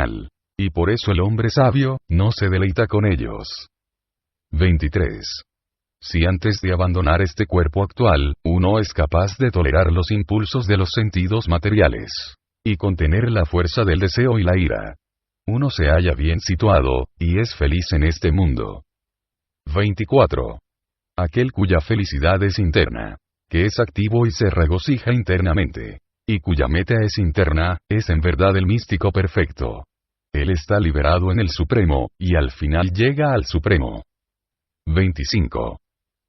final. Y por eso el hombre sabio, no se deleita con ellos. 23. Si antes de abandonar este cuerpo actual, uno es capaz de tolerar los impulsos de los sentidos materiales, y contener la fuerza del deseo y la ira, uno se halla bien situado, y es feliz en este mundo. 24. Aquel cuya felicidad es interna, que es activo y se regocija internamente, y cuya meta es interna, es en verdad el místico perfecto. Él está liberado en el Supremo, y al final llega al Supremo. 25.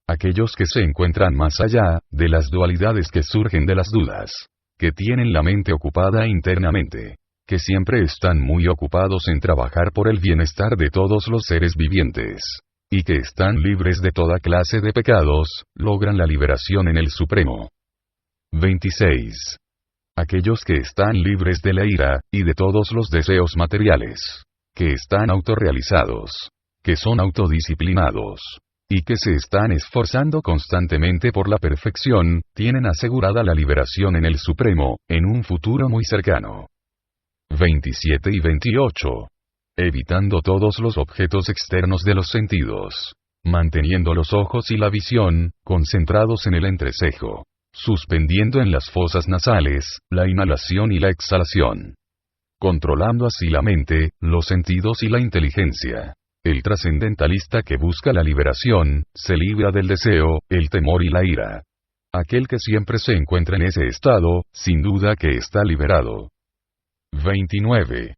Aquellos que se encuentran más allá, de las dualidades que surgen de las dudas, que tienen la mente ocupada internamente, que siempre están muy ocupados en trabajar por el bienestar de todos los seres vivientes, y que están libres de toda clase de pecados, logran la liberación en el Supremo. 26. Aquellos que están libres de la ira, y de todos los deseos materiales, que están autorrealizados, que son autodisciplinados, y que se están esforzando constantemente por la perfección, tienen asegurada la liberación en el Supremo, en un futuro muy cercano. 27 y 28. Evitando todos los objetos externos de los sentidos, manteniendo los ojos y la visión, concentrados en el entrecejo, suspendiendo en las fosas nasales, la inhalación y la exhalación. Controlando así la mente, los sentidos y la inteligencia. El trascendentalista que busca la liberación, se libra del deseo, el temor y la ira. Aquel que siempre se encuentra en ese estado, sin duda que está liberado. 29.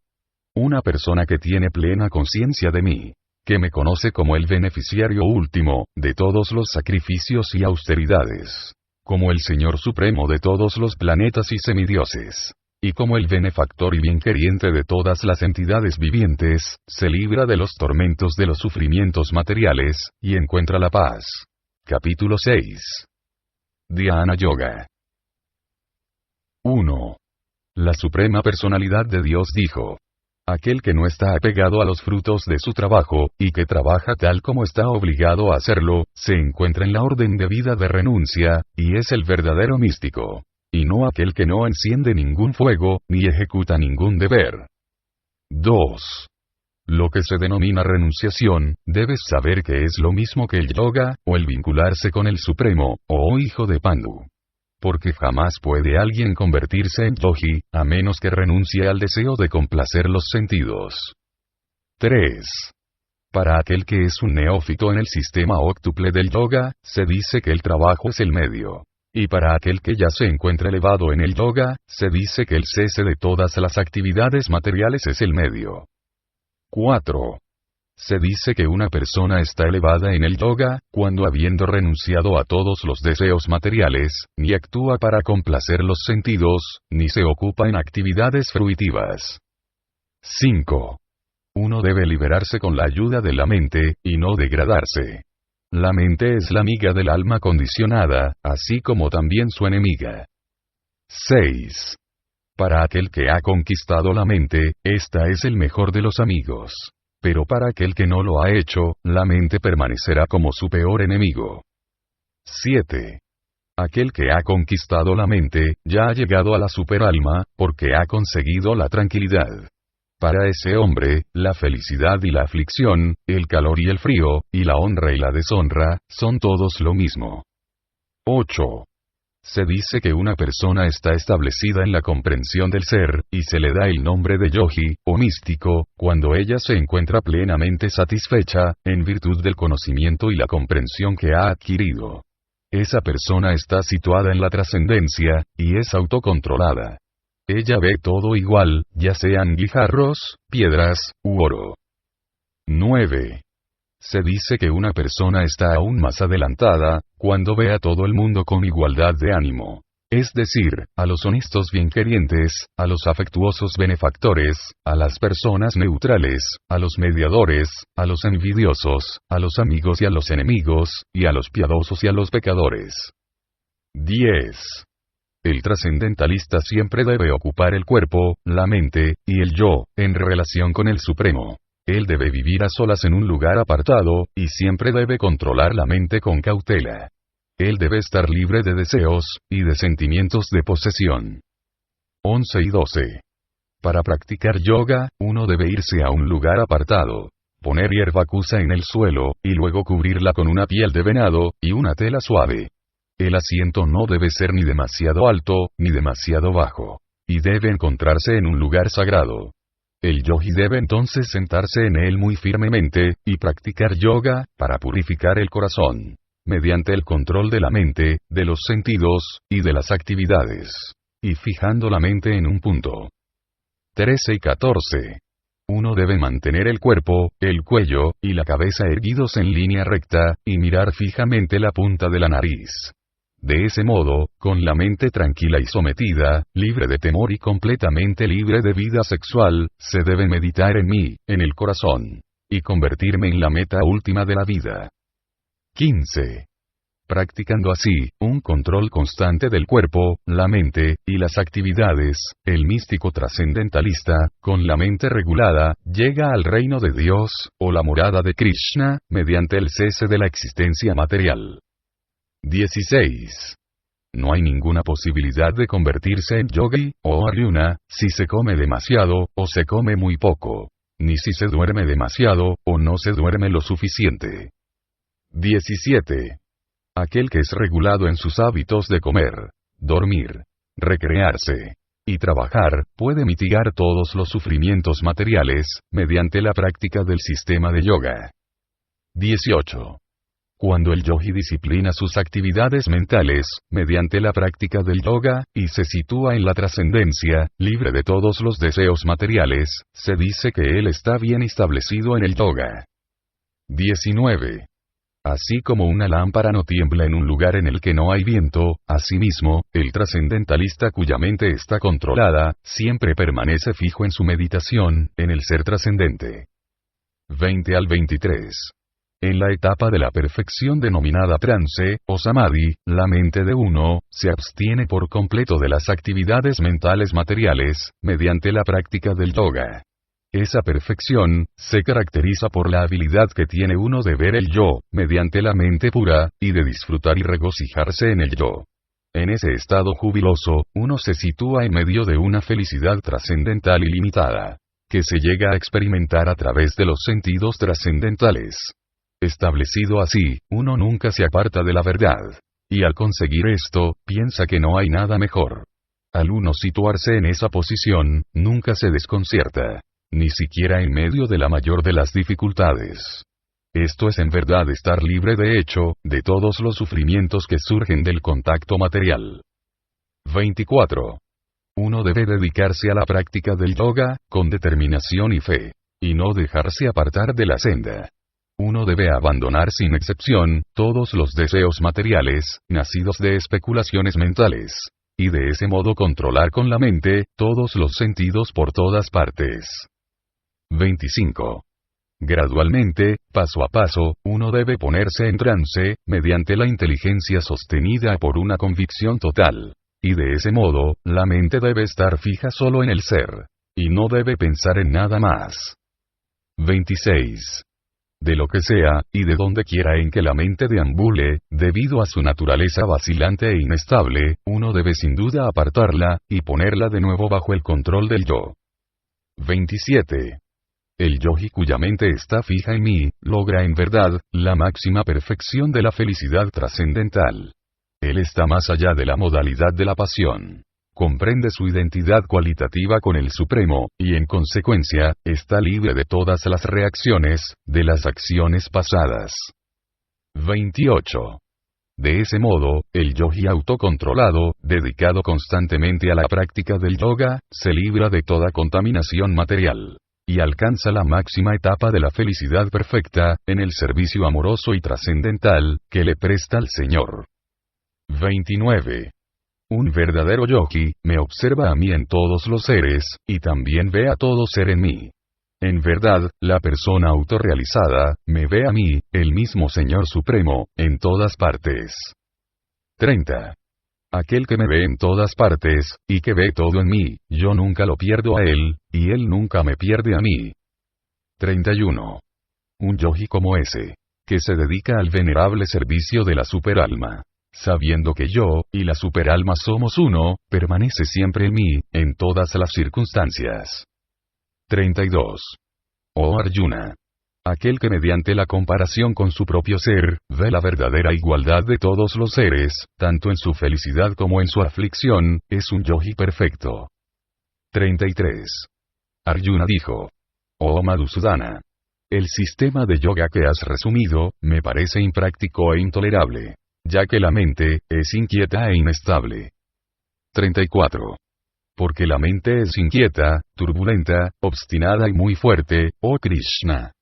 Una persona que tiene plena conciencia de mí, que me conoce como el beneficiario último, de todos los sacrificios y austeridades, como el Señor Supremo de todos los planetas y semidioses, y como el benefactor y bienqueriente de todas las entidades vivientes, se libra de los tormentos de los sufrimientos materiales, y encuentra la paz. Capítulo 6. Dhyana Yoga. 1. La Suprema Personalidad de Dios dijo: aquel que no está apegado a los frutos de su trabajo, y que trabaja tal como está obligado a hacerlo, se encuentra en la orden de vida de renuncia, y es el verdadero místico. Y no aquel que no enciende ningún fuego, ni ejecuta ningún deber. 2. Lo que se denomina renunciación, debes saber que es lo mismo que el yoga, o el vincularse con el Supremo, o hijo de Pandu. Porque jamás puede alguien convertirse en yogi, a menos que renuncie al deseo de complacer los sentidos. 3. Para aquel que es un neófito en el sistema óctuple del yoga, se dice que el trabajo es el medio. Y para aquel que ya se encuentra elevado en el yoga, se dice que el cese de todas las actividades materiales es el medio. 4. Se dice que una persona está elevada en el yoga, cuando habiendo renunciado a todos los deseos materiales, ni actúa para complacer los sentidos, ni se ocupa en actividades fruitivas. 5. Uno debe liberarse con la ayuda de la mente, y no degradarse. La mente es la amiga del alma condicionada, así como también su enemiga. 6. Para aquel que ha conquistado la mente, esta es el mejor de los amigos. Pero para aquel que no lo ha hecho, la mente permanecerá como su peor enemigo. 7. Aquel que ha conquistado la mente, ya ha llegado a la superalma, porque ha conseguido la tranquilidad. Para ese hombre, la felicidad y la aflicción, el calor y el frío, y la honra y la deshonra, son todos lo mismo. 8. Se dice que una persona está establecida en la comprensión del ser, y se le da el nombre de yogi, o místico, cuando ella se encuentra plenamente satisfecha, en virtud del conocimiento y la comprensión que ha adquirido. Esa persona está situada en la trascendencia, y es autocontrolada. Ella ve todo igual, ya sean guijarros, piedras, u oro. 9. Se dice que una persona está aún más adelantada, cuando ve a todo el mundo con igualdad de ánimo. Es decir, a los honestos bienquerientes, a los afectuosos benefactores, a las personas neutrales, a los mediadores, a los envidiosos, a los amigos y a los enemigos, y a los piadosos y a los pecadores. 10. El trascendentalista siempre debe ocupar el cuerpo, la mente, y el yo, en relación con el Supremo. Él debe vivir a solas en un lugar apartado, y siempre debe controlar la mente con cautela. Él debe estar libre de deseos, y de sentimientos de posesión. 11 y 12. Para practicar yoga, uno debe irse a un lugar apartado, poner hierba kusa en el suelo, y luego cubrirla con una piel de venado, y una tela suave. El asiento no debe ser ni demasiado alto, ni demasiado bajo, y debe encontrarse en un lugar sagrado. El yogi debe entonces sentarse en él muy firmemente, y practicar yoga, para purificar el corazón, mediante el control de la mente, de los sentidos, y de las actividades, y fijando la mente en un punto. 13 y 14. Uno debe mantener el cuerpo, el cuello, y la cabeza erguidos en línea recta, y mirar fijamente la punta de la nariz. De ese modo, con la mente tranquila y sometida, libre de temor y completamente libre de vida sexual, se debe meditar en mí, en el corazón, y convertirme en la meta última de la vida. 15. Practicando así, un control constante del cuerpo, la mente, y las actividades, el místico trascendentalista, con la mente regulada, llega al reino de Dios, o la morada de Krishna, mediante el cese de la existencia material. 16. No hay ninguna posibilidad de convertirse en yogi, o Arjuna, si se come demasiado, o se come muy poco, ni si se duerme demasiado, o no se duerme lo suficiente. 17. Aquel que es regulado en sus hábitos de comer, dormir, recrearse y trabajar, puede mitigar todos los sufrimientos materiales, mediante la práctica del sistema de yoga. 18. Cuando el yogi disciplina sus actividades mentales, mediante la práctica del yoga, y se sitúa en la trascendencia, libre de todos los deseos materiales, se dice que él está bien establecido en el yoga. 19. Así como una lámpara no tiembla en un lugar en el que no hay viento, asimismo, el trascendentalista cuya mente está controlada, siempre permanece fijo en su meditación, en el ser trascendente. 20 al 23. En la etapa de la perfección denominada trance, o samadhi, la mente de uno, se abstiene por completo de las actividades mentales materiales, mediante la práctica del yoga. Esa perfección, se caracteriza por la habilidad que tiene uno de ver el yo, mediante la mente pura, y de disfrutar y regocijarse en el yo. En ese estado jubiloso, uno se sitúa en medio de una felicidad trascendental ilimitada, que se llega a experimentar a través de los sentidos trascendentales. Establecido así, uno nunca se aparta de la verdad. Y al conseguir esto, piensa que no hay nada mejor. Al uno situarse en esa posición, nunca se desconcierta, ni siquiera en medio de la mayor de las dificultades. Esto es en verdad estar libre de hecho, de todos los sufrimientos que surgen del contacto material. 24. Uno debe dedicarse a la práctica del yoga, con determinación y fe, y no dejarse apartar de la senda. Uno debe abandonar sin excepción, todos los deseos materiales, nacidos de especulaciones mentales, y de ese modo controlar con la mente, todos los sentidos por todas partes. 25. Gradualmente, paso a paso, uno debe ponerse en trance, mediante la inteligencia sostenida por una convicción total. Y de ese modo, la mente debe estar fija solo en el ser. Y no debe pensar en nada más. 26. De lo que sea, y de donde quiera en que la mente deambule, debido a su naturaleza vacilante e inestable, uno debe sin duda apartarla, y ponerla de nuevo bajo el control del yo. 27. El yogi cuya mente está fija en mí, logra en verdad, la máxima perfección de la felicidad trascendental. Él está más allá de la modalidad de la pasión. Comprende su identidad cualitativa con el Supremo, y en consecuencia, está libre de todas las reacciones, de las acciones pasadas. 28. De ese modo, el yogi autocontrolado, dedicado constantemente a la práctica del yoga, se libra de toda contaminación material. Y alcanza la máxima etapa de la felicidad perfecta, en el servicio amoroso y trascendental, que le presta al Señor. 29. Un verdadero yogi, me observa a mí en todos los seres, y también ve a todo ser en mí. En verdad, la persona autorrealizada, me ve a mí, el mismo Señor Supremo, en todas partes. 30. Aquel que me ve en todas partes, y que ve todo en mí, yo nunca lo pierdo a él, y él nunca me pierde a mí. 31. Un yogi como ese, que se dedica al venerable servicio de la superalma, sabiendo que yo, y la superalma somos uno, permanece siempre en mí, en todas las circunstancias. 32. Oh Arjuna. Aquel que mediante la comparación con su propio ser, ve la verdadera igualdad de todos los seres, tanto en su felicidad como en su aflicción, es un yogi perfecto. 33. Arjuna dijo: Oh Madhusudana. El sistema de yoga que has resumido, me parece impráctico e intolerable, ya que la mente, es inquieta e inestable. 34. Porque la mente es inquieta, turbulenta, obstinada y muy fuerte, oh Krishna.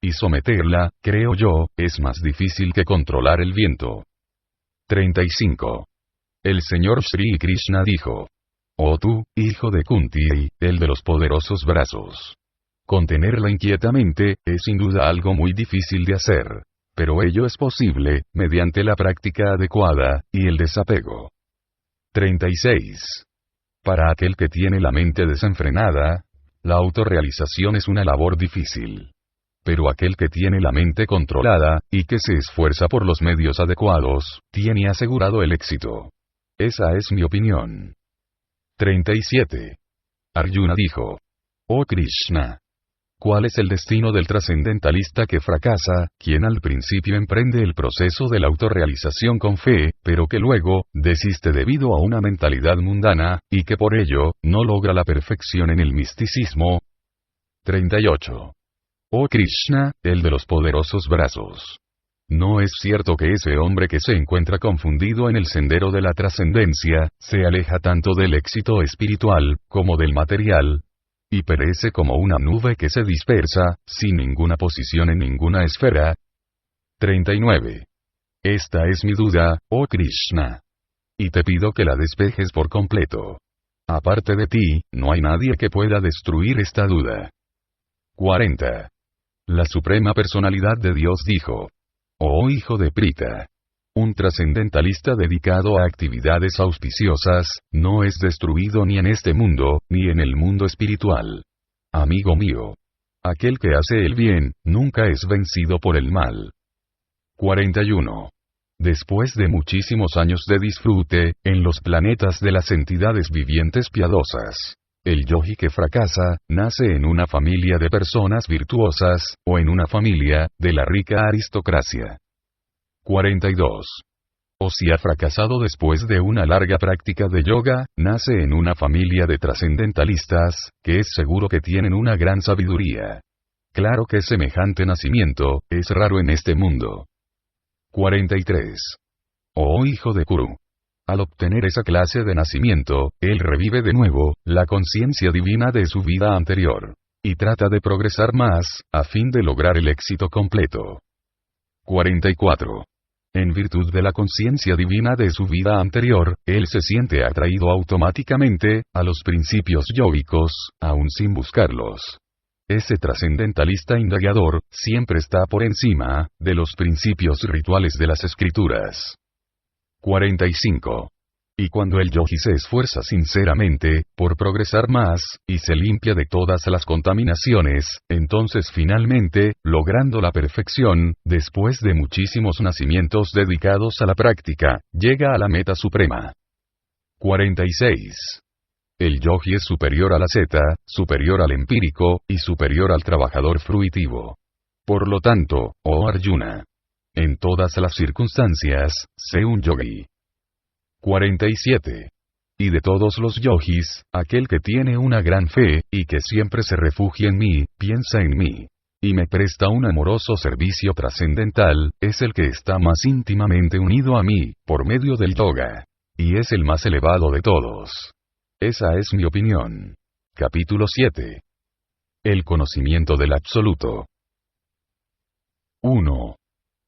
Y someterla, creo yo, es más difícil que controlar el viento. 35. El señor Sri Krishna dijo: Oh tú, hijo de Kunti, el de los poderosos brazos. Contenerla inquietamente, es sin duda algo muy difícil de hacer. Pero ello es posible, mediante la práctica adecuada, y el desapego. 36. Para aquel que tiene la mente desenfrenada, la autorrealización es una labor difícil. Pero aquel que tiene la mente controlada, y que se esfuerza por los medios adecuados, tiene asegurado el éxito. Esa es mi opinión. 37. Arjuna dijo: Oh Krishna. ¿Cuál es el destino del trascendentalista que fracasa, quien al principio emprende el proceso de la autorrealización con fe, pero que luego, desiste debido a una mentalidad mundana, y que por ello, no logra la perfección en el misticismo? 38. Oh Krishna, el de los poderosos brazos. ¿No es cierto que ese hombre que se encuentra confundido en el sendero de la trascendencia, se aleja tanto del éxito espiritual, como del material? Y perece como una nube que se dispersa, sin ninguna posición en ninguna esfera. 39. Esta es mi duda, oh Krishna. Y te pido que la despejes por completo. Aparte de ti, no hay nadie que pueda destruir esta duda. 40. La Suprema Personalidad de Dios dijo: Oh hijo de Prita. Un trascendentalista dedicado a actividades auspiciosas, no es destruido ni en este mundo, ni en el mundo espiritual. Amigo mío. Aquel que hace el bien, nunca es vencido por el mal. 41. Después de muchísimos años de disfrute, en los planetas de las entidades vivientes piadosas, el yogi que fracasa, nace en una familia de personas virtuosas, o en una familia, de la rica aristocracia. 42. O si ha fracasado después de una larga práctica de yoga, nace en una familia de trascendentalistas, que es seguro que tienen una gran sabiduría. Claro que semejante nacimiento, es raro en este mundo. 43. Oh hijo de Kuru. Al obtener esa clase de nacimiento, él revive de nuevo, la conciencia divina de su vida anterior. Y trata de progresar más, a fin de lograr el éxito completo. 44. En virtud de la conciencia divina de su vida anterior, él se siente atraído automáticamente, a los principios yógicos, aun sin buscarlos. Ese trascendentalista indagador, siempre está por encima, de los principios rituales de las escrituras. 45. Y cuando el yogi se esfuerza sinceramente, por progresar más, y se limpia de todas las contaminaciones, entonces finalmente, logrando la perfección, después de muchísimos nacimientos dedicados a la práctica, llega a la meta suprema. 46. El yogi es superior al asceta, superior al empírico, y superior al trabajador fruitivo. Por lo tanto, oh Arjuna, en todas las circunstancias, sé un yogi. 47. Y de todos los yogis, aquel que tiene una gran fe, y que siempre se refugia en mí, piensa en mí, y me presta un amoroso servicio trascendental, es el que está más íntimamente unido a mí, por medio del yoga. Y es el más elevado de todos. Esa es mi opinión. Capítulo 7. El conocimiento del Absoluto. 1.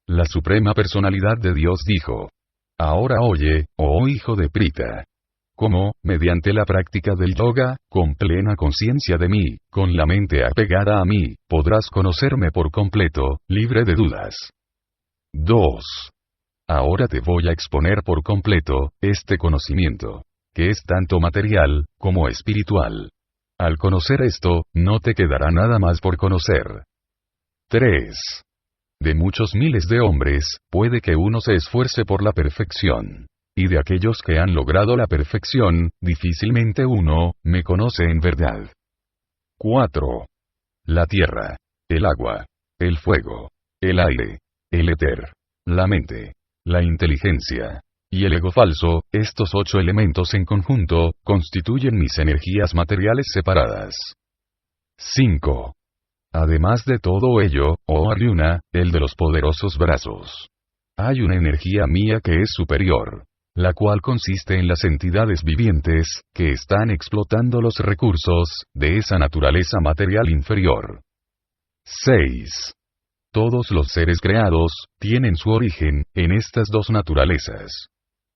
La Suprema Personalidad de Dios dijo: Ahora oye, oh hijo de Prita. Cómo, mediante la práctica del yoga, con plena conciencia de mí, con la mente apegada a mí, podrás conocerme por completo, libre de dudas. 2. Ahora te voy a exponer por completo, este conocimiento, que es tanto material, como espiritual. Al conocer esto, no te quedará nada más por conocer. 3. De muchos miles de hombres, puede que uno se esfuerce por la perfección. Y de aquellos que han logrado la perfección, difícilmente uno me conoce en verdad. 4. La tierra, el agua, el fuego, el aire, el éter, la mente, la inteligencia y el ego falso, estos 8 elementos en conjunto, constituyen mis energías materiales separadas. 5. Además de todo ello, oh Arjuna, el de los poderosos brazos. Hay una energía mía que es superior, la cual consiste en las entidades vivientes, que están explotando los recursos de esa naturaleza material inferior. 6. Todos los seres creados tienen su origen en estas dos naturalezas.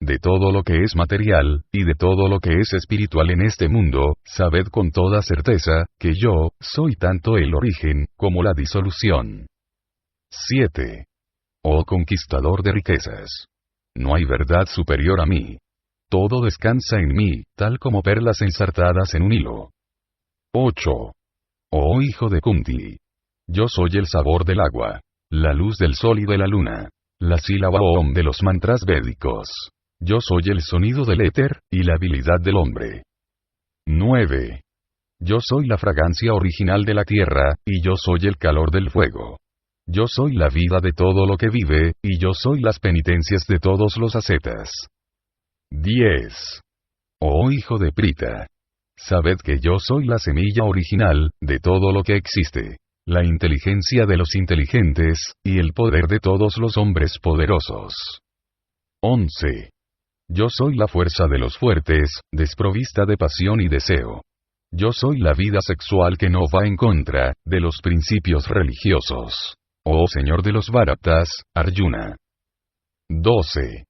De todo lo que es material, y de todo lo que es espiritual en este mundo, sabed con toda certeza, que yo, soy tanto el origen, como la disolución. 7. Oh conquistador de riquezas. No hay verdad superior a mí. Todo descansa en mí, tal como perlas ensartadas en un hilo. 8. Oh hijo de Kunti. Yo soy el sabor del agua, la luz del sol y de la luna, la sílaba Om de los mantras védicos. Yo soy el sonido del éter, y la habilidad del hombre. 9. Yo soy la fragancia original de la tierra, y yo soy el calor del fuego. Yo soy la vida de todo lo que vive, y yo soy las penitencias de todos los ascetas. 10. Oh hijo de Prita. Sabed que yo soy la semilla original, de todo lo que existe, la inteligencia de los inteligentes, y el poder de todos los hombres poderosos. 11. Yo soy la fuerza de los fuertes, desprovista de pasión y deseo. Yo soy la vida sexual que no va en contra de los principios religiosos. Oh Señor de los Bharaptas, Arjuna. 12.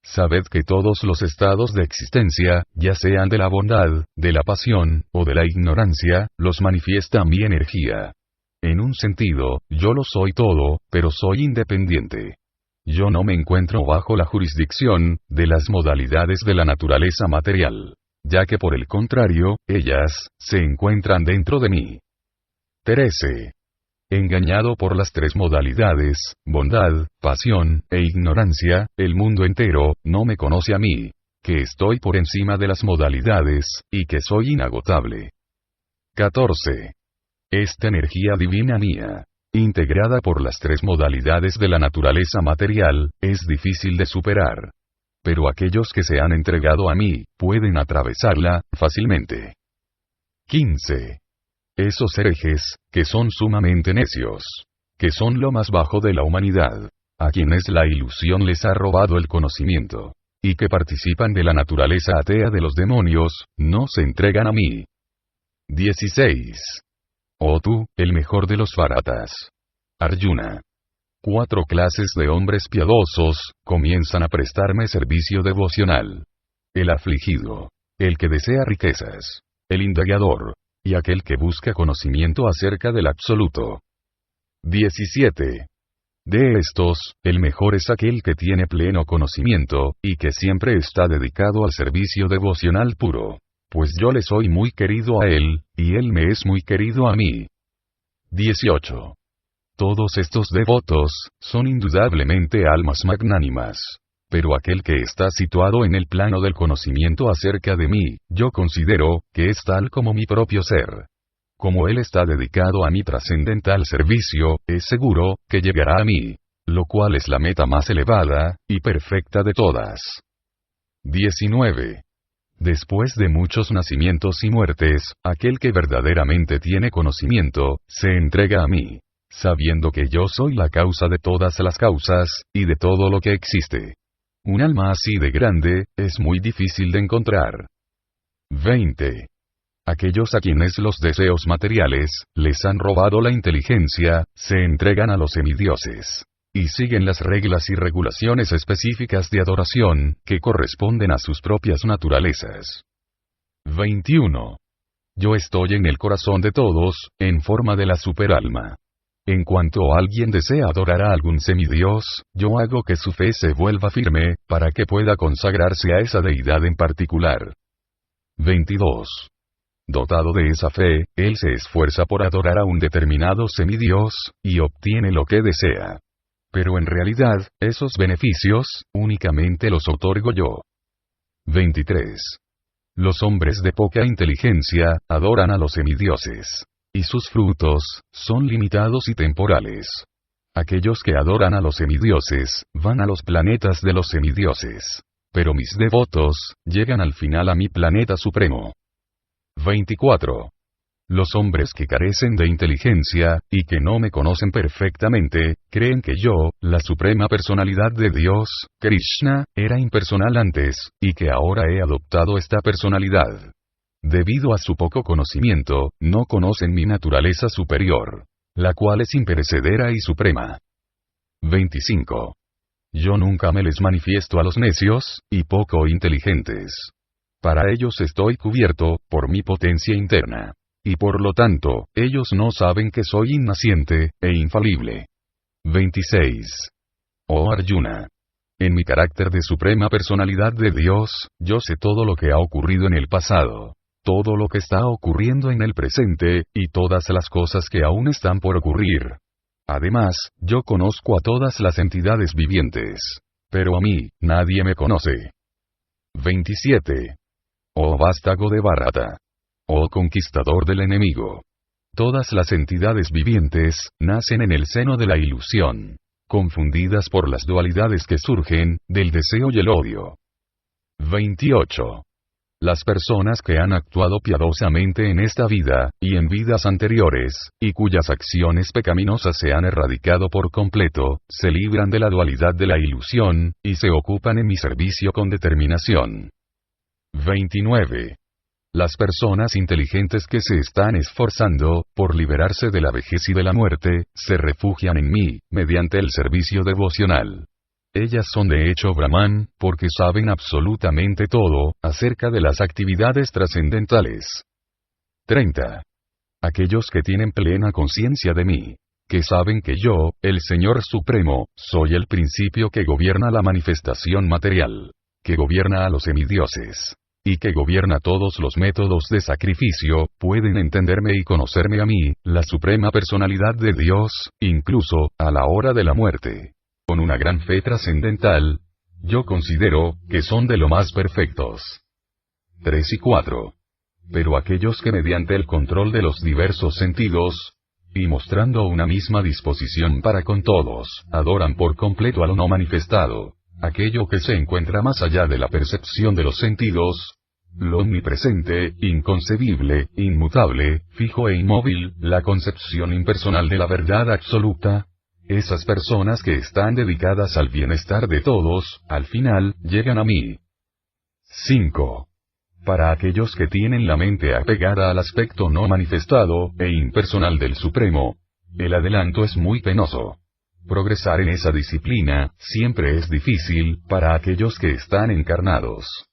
Sabed que todos los estados de existencia, ya sean de la bondad, de la pasión, o de la ignorancia, los manifiesta mi energía. En un sentido, yo lo soy todo, pero soy independiente. Yo no me encuentro bajo la jurisdicción de las modalidades de la naturaleza material, ya que por el contrario, ellas se encuentran dentro de mí. 13. Engañado por las 3 modalidades, bondad, pasión, e ignorancia, el mundo entero no me conoce a mí, que estoy por encima de las modalidades, y que soy inagotable. 14. Esta energía divina mía, integrada por las 3 modalidades de la naturaleza material, es difícil de superar. Pero aquellos que se han entregado a mí, pueden atravesarla fácilmente. 15. Esos herejes, que son sumamente necios, que son lo más bajo de la humanidad, a quienes la ilusión les ha robado el conocimiento, y que participan de la naturaleza atea de los demonios, no se entregan a mí. 16. Oh tú, el mejor de los Bharatas. Arjuna. 4 clases de hombres piadosos, comienzan a prestarme servicio devocional. El afligido, el que desea riquezas, el indagador, y aquel que busca conocimiento acerca del absoluto. 17. De estos, el mejor es aquel que tiene pleno conocimiento, y que siempre está dedicado al servicio devocional puro. Pues yo le soy muy querido a él, y él me es muy querido a mí. 18. Todos estos devotos, son indudablemente almas magnánimas. Pero aquel que está situado en el plano del conocimiento acerca de mí, yo considero, que es tal como mi propio ser. Como él está dedicado a mi trascendental servicio, es seguro, que llegará a mí. Lo cual es la meta más elevada, y perfecta de todas. 19. Después de muchos nacimientos y muertes, aquel que verdaderamente tiene conocimiento, se entrega a mí, sabiendo que yo soy la causa de todas las causas, y de todo lo que existe. Un alma así de grande, es muy difícil de encontrar. 20. Aquellos a quienes los deseos materiales, les han robado la inteligencia, se entregan a los semidioses. Y siguen las reglas y regulaciones específicas de adoración, que corresponden a sus propias naturalezas. 21. Yo estoy en el corazón de todos, en forma de la superalma. En cuanto alguien desea adorar a algún semidios, yo hago que su fe se vuelva firme, para que pueda consagrarse a esa deidad en particular. 22. Dotado de esa fe, él se esfuerza por adorar a un determinado semidios, y obtiene lo que desea. Pero en realidad, esos beneficios, únicamente los otorgo yo. 23. Los hombres de poca inteligencia, adoran a los semidioses. Y sus frutos, son limitados y temporales. Aquellos que adoran a los semidioses, van a los planetas de los semidioses. Pero mis devotos, llegan al final a mi planeta supremo. 24. Los hombres que carecen de inteligencia, y que no me conocen perfectamente, creen que yo, la suprema personalidad de Dios, Krishna, era impersonal antes, y que ahora he adoptado esta personalidad. Debido a su poco conocimiento, no conocen mi naturaleza superior, la cual es imperecedera y suprema. 25. Yo nunca me les manifiesto a los necios, y poco inteligentes. Para ellos estoy cubierto, por mi potencia interna. Y por lo tanto, ellos no saben que soy innaciente, e infalible. 26. Oh Arjuna. En mi carácter de suprema personalidad de Dios, yo sé todo lo que ha ocurrido en el pasado, todo lo que está ocurriendo en el presente, y todas las cosas que aún están por ocurrir. Además, yo conozco a todas las entidades vivientes. Pero a mí, nadie me conoce. 27. Oh vástago de Bharata. Oh conquistador del enemigo. Todas las entidades vivientes, nacen en el seno de la ilusión, confundidas por las dualidades que surgen, del deseo y el odio. 28. Las personas que han actuado piadosamente en esta vida, y en vidas anteriores, y cuyas acciones pecaminosas se han erradicado por completo, se libran de la dualidad de la ilusión, y se ocupan en mi servicio con determinación. 29. Las personas inteligentes que se están esforzando, por liberarse de la vejez y de la muerte, se refugian en mí, mediante el servicio devocional. Ellas son de hecho Brahman, porque saben absolutamente todo, acerca de las actividades trascendentales. 30. Aquellos que tienen plena conciencia de mí, que saben que yo, el Señor Supremo, soy el principio que gobierna la manifestación material, que gobierna a los semidioses, y que gobierna todos los métodos de sacrificio, pueden entenderme y conocerme a mí, la suprema personalidad de Dios, incluso, a la hora de la muerte. Con una gran fe trascendental, yo considero, que son de lo más perfectos. 3 y 4. Pero aquellos que mediante el control de los diversos sentidos, y mostrando una misma disposición para con todos, adoran por completo a lo no manifestado, aquello que se encuentra más allá de la percepción de los sentidos, lo omnipresente, inconcebible, inmutable, fijo e inmóvil, la concepción impersonal de la verdad absoluta. Esas personas que están dedicadas al bienestar de todos, al final, llegan a mí. 5. Para aquellos que tienen la mente apegada al aspecto no manifestado, e impersonal del Supremo, el adelanto es muy penoso. Progresar en esa disciplina, siempre es difícil, para aquellos que están encarnados.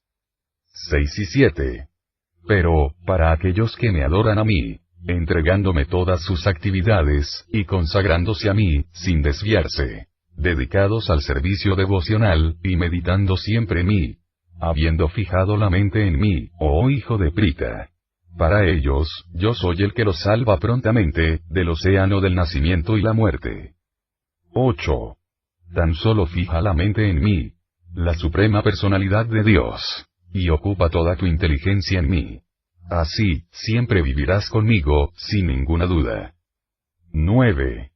6 y 7. Pero, para aquellos que me adoran a mí, entregándome todas sus actividades, y consagrándose a mí, sin desviarse, dedicados al servicio devocional, y meditando siempre en mí, habiendo fijado la mente en mí, oh hijo de Prita. Para ellos, yo soy el que los salva prontamente, del océano del nacimiento y la muerte. 8. Tan solo fija la mente en mí, la suprema personalidad de Dios, y ocupa toda tu inteligencia en mí. Así, siempre vivirás conmigo, sin ninguna duda. 9.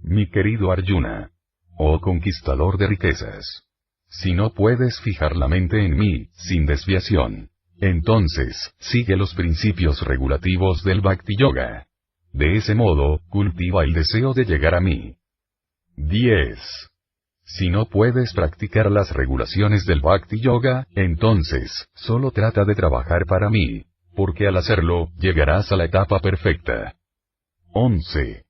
Mi querido Arjuna. Oh conquistador de riquezas. Si no puedes fijar la mente en mí, sin desviación, entonces, sigue los principios regulativos del Bhakti Yoga. De ese modo, cultiva el deseo de llegar a mí. 10. Si no puedes practicar las regulaciones del Bhakti Yoga, entonces, solo trata de trabajar para mí, porque al hacerlo, llegarás a la etapa perfecta. 11.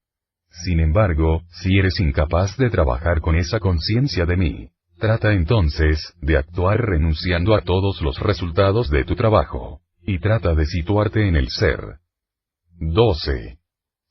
Sin embargo, si eres incapaz de trabajar con esa conciencia de mí, trata entonces, de actuar renunciando a todos los resultados de tu trabajo, y trata de situarte en el ser. 12.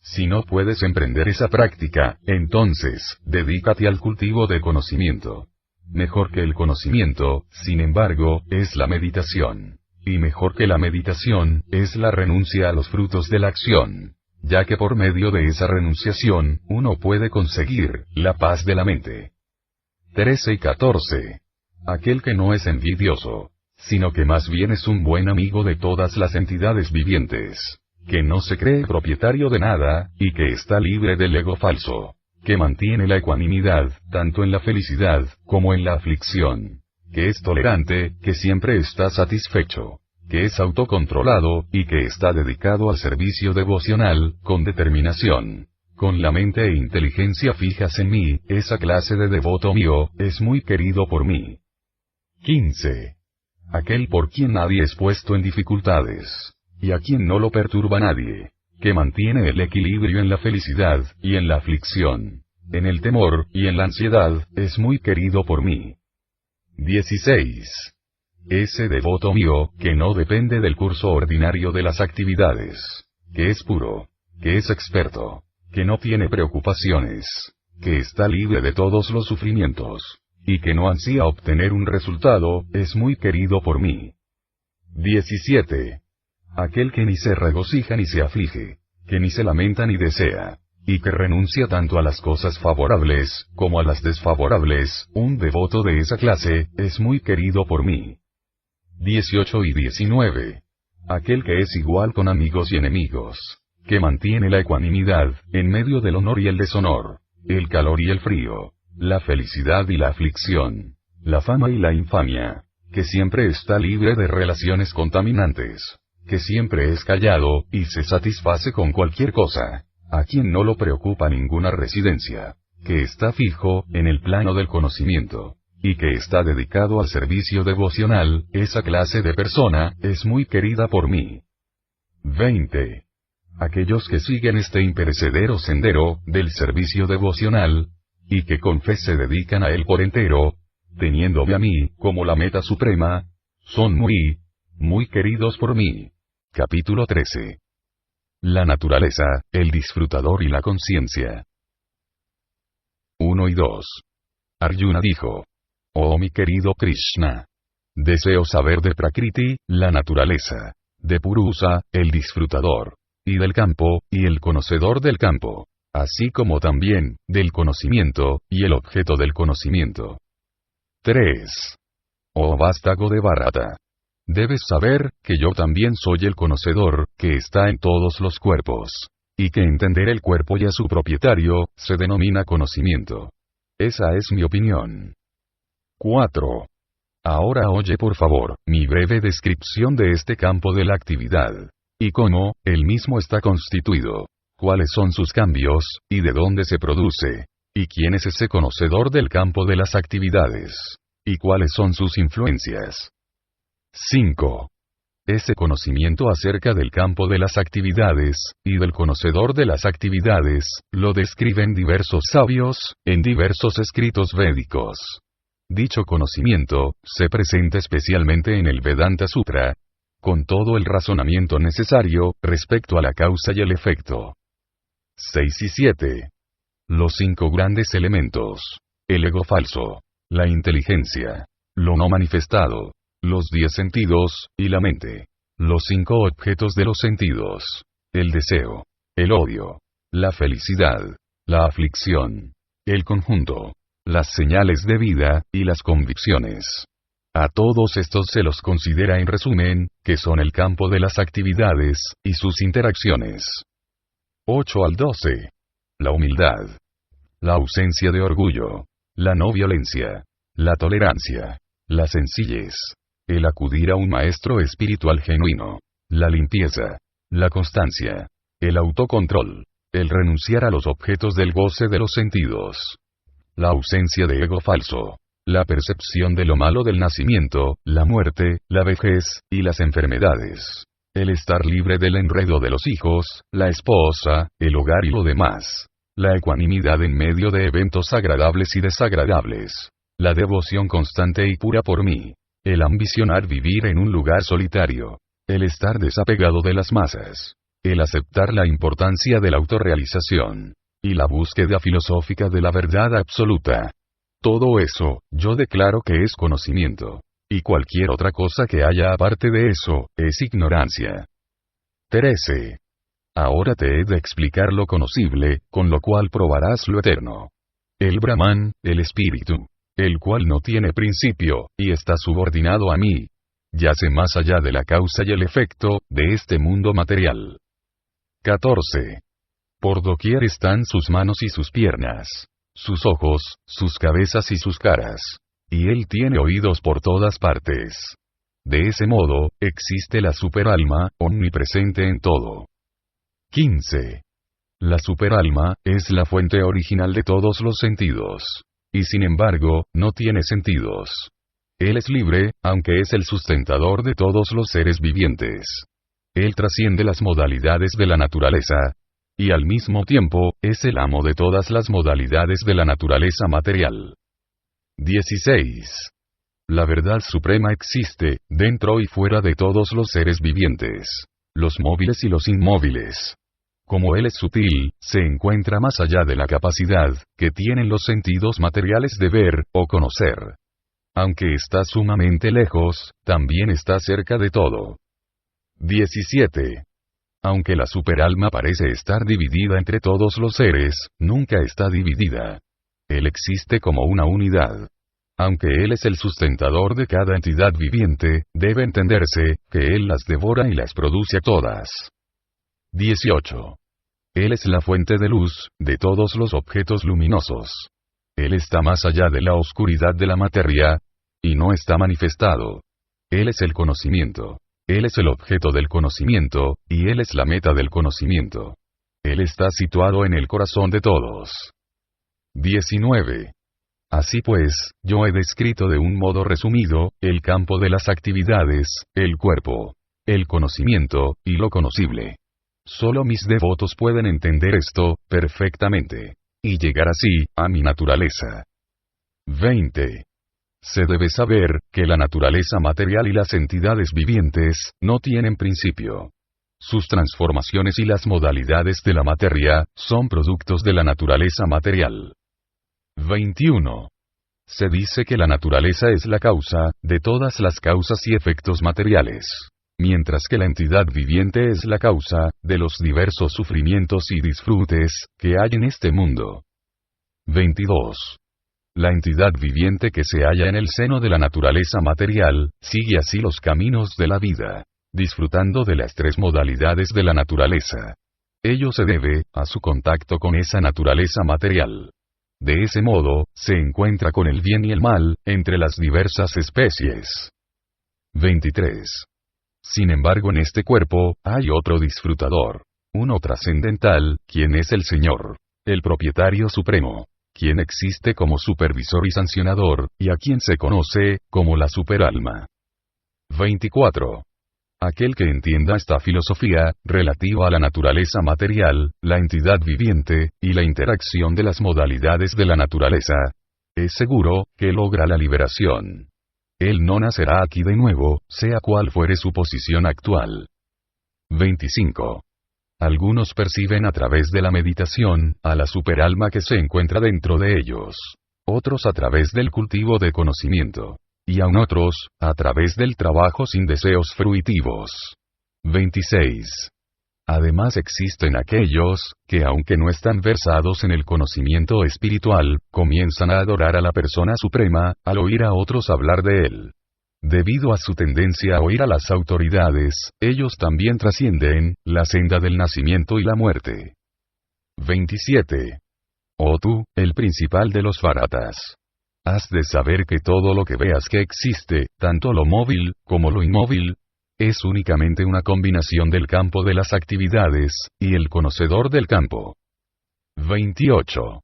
Si no puedes emprender esa práctica, entonces, dedícate al cultivo de conocimiento. Mejor que el conocimiento, sin embargo, es la meditación. Y mejor que la meditación, es la renuncia a los frutos de la acción. ya que por medio de esa renunciación, uno puede conseguir la paz de la mente. 13 y 14. Aquel que no es envidioso, sino que más bien es un buen amigo de todas las entidades vivientes, que no se cree propietario de nada, y que está libre del ego falso, que mantiene la ecuanimidad, tanto en la felicidad, como en la aflicción, que es tolerante, que siempre está satisfecho, que es autocontrolado, y que está dedicado al servicio devocional, con determinación. Con la mente e inteligencia fijas en mí, esa clase de devoto mío, es muy querido por mí. 15. Aquel por quien nadie es puesto en dificultades, y a quien no lo perturba nadie, que mantiene el equilibrio en la felicidad, y en la aflicción, en el temor, y en la ansiedad, es muy querido por mí. 16. Ese devoto mío, que no depende del curso ordinario de las actividades, que es puro, que es experto, que no tiene preocupaciones, que está libre de todos los sufrimientos, y que no ansía obtener un resultado, es muy querido por mí. 17. Aquel que ni se regocija ni se aflige, que ni se lamenta ni desea, y que renuncia tanto a las cosas favorables, como a las desfavorables, un devoto de esa clase, es muy querido por mí. 18 y 19. Aquel que es igual con amigos y enemigos, que mantiene la ecuanimidad, en medio del honor y el deshonor, el calor y el frío, la felicidad y la aflicción, la fama y la infamia, que siempre está libre de relaciones contaminantes, que siempre es callado, y se satisface con cualquier cosa, a quien no lo preocupa ninguna residencia, que está fijo, en el plano del conocimiento, y que está dedicado al servicio devocional, esa clase de persona, es muy querida por mí. 20. Aquellos que siguen este imperecedero sendero, del servicio devocional, y que con fe se dedican a él por entero, teniéndome a mí, como la meta suprema, son muy queridos por mí. Capítulo 13. La naturaleza, el disfrutador y la conciencia. 1 y 2. Arjuna dijo: Oh mi querido Krishna, deseo saber de Prakriti, la naturaleza, de Purusa, el disfrutador, y del campo, y el conocedor del campo, así como también, del conocimiento, y el objeto del conocimiento. 3. Oh vástago de Bharata, debes saber, que yo también soy el conocedor, que está en todos los cuerpos, y que entender el cuerpo y a su propietario, se denomina conocimiento. Esa es mi opinión. 4. Ahora oye por favor, mi breve descripción de este campo de la actividad, y cómo, él mismo está constituido, cuáles son sus cambios, y de dónde se produce, y quién es ese conocedor del campo de las actividades, y cuáles son sus influencias. 5. Ese conocimiento acerca del campo de las actividades, y del conocedor de las actividades, lo describen diversos sabios, en diversos escritos védicos. Dicho conocimiento, se presenta especialmente en el Vedanta Sutra, con todo el razonamiento necesario, respecto a la causa y el efecto. 6 y 7. Los 5 grandes elementos. El ego falso, la inteligencia, lo no manifestado, los 10 sentidos, y la mente. Los 5 objetos de los sentidos. El deseo, el odio, la felicidad, la aflicción, el conjunto, las señales de vida, y las convicciones. A todos estos se los considera en resumen, que son el campo de las actividades, y sus interacciones. 8 al 12. La humildad, la ausencia de orgullo, la no violencia, la tolerancia, la sencillez, el acudir a un maestro espiritual genuino, la limpieza, la constancia, el autocontrol, el renunciar a los objetos del goce de los sentidos, la ausencia de ego falso, la percepción de lo malo del nacimiento, la muerte, la vejez, y las enfermedades, el estar libre del enredo de los hijos, la esposa, el hogar y lo demás, la ecuanimidad en medio de eventos agradables y desagradables, la devoción constante y pura por mí, el ambicionar vivir en un lugar solitario, el estar desapegado de las masas, el aceptar la importancia de la autorrealización, y la búsqueda filosófica de la verdad absoluta. Todo eso, yo declaro que es conocimiento, y cualquier otra cosa que haya aparte de eso, es ignorancia. 13. Ahora te he de explicar lo conocible, con lo cual probarás lo eterno. El Brahman, el espíritu, el cual no tiene principio, y está subordinado a mí, yace más allá de la causa y el efecto, de este mundo material. 14. Por doquier están sus manos y sus piernas, sus ojos, sus cabezas y sus caras. Y él tiene oídos por todas partes. De ese modo, existe la superalma, omnipresente en todo. 15. La superalma, es la fuente original de todos los sentidos. Y sin embargo, no tiene sentidos. Él es libre, aunque es el sustentador de todos los seres vivientes. Él trasciende las modalidades de la naturaleza, y al mismo tiempo, es el amo de todas las modalidades de la naturaleza material. 16. La verdad suprema existe, dentro y fuera de todos los seres vivientes, los móviles y los inmóviles. Como él es sutil, se encuentra más allá de la capacidad que tienen los sentidos materiales de ver o conocer. Aunque está sumamente lejos, también está cerca de todo. 17. Aunque la superalma parece estar dividida entre todos los seres, nunca está dividida. Él existe como una unidad. Aunque él es el sustentador de cada entidad viviente, debe entenderse que él las devora y las produce a todas. 18. Él es la fuente de luz, de todos los objetos luminosos. Él está más allá de la oscuridad de la materia, y no está manifestado. Él es el conocimiento. Él es el objeto del conocimiento, y él es la meta del conocimiento. Él está situado en el corazón de todos. 19. Así pues, yo he descrito de un modo resumido, el campo de las actividades, el cuerpo, el conocimiento, y lo conocible. Solo mis devotos pueden entender esto, perfectamente. Y llegar así, a mi naturaleza. 20. Se debe saber, que la naturaleza material y las entidades vivientes, no tienen principio. Sus transformaciones y las modalidades de la materia, son productos de la naturaleza material. 21. Se dice que la naturaleza es la causa, de todas las causas y efectos materiales, mientras que la entidad viviente es la causa, de los diversos sufrimientos y disfrutes, que hay en este mundo. 22. La entidad viviente que se halla en el seno de la naturaleza material, sigue así los caminos de la vida, disfrutando de las tres modalidades de la naturaleza. Ello se debe, a su contacto con esa naturaleza material. De ese modo, se encuentra con el bien y el mal, entre las diversas especies. 23. Sin embargo, en este cuerpo, hay otro disfrutador. Uno trascendental, quien es el Señor, el propietario supremo, quien existe como supervisor y sancionador, y a quien se conoce, como la superalma. 24. Aquel que entienda esta filosofía, relativa a la naturaleza material, la entidad viviente, y la interacción de las modalidades de la naturaleza, es seguro, que logra la liberación. Él no nacerá aquí de nuevo, sea cual fuere su posición actual. 25. Algunos perciben a través de la meditación, a la superalma que se encuentra dentro de ellos. Otros a través del cultivo de conocimiento. Y aún otros, a través del trabajo sin deseos fruitivos. 26. Además existen aquellos, que aunque no están versados en el conocimiento espiritual, comienzan a adorar a la persona suprema, al oír a otros hablar de él. Debido a su tendencia a oír a las autoridades, ellos también trascienden la senda del nacimiento y la muerte. 27. Oh tú, el principal de los bharatas. Has de saber que todo lo que veas que existe, tanto lo móvil, como lo inmóvil, es únicamente una combinación del campo de las actividades, y el conocedor del campo. 28.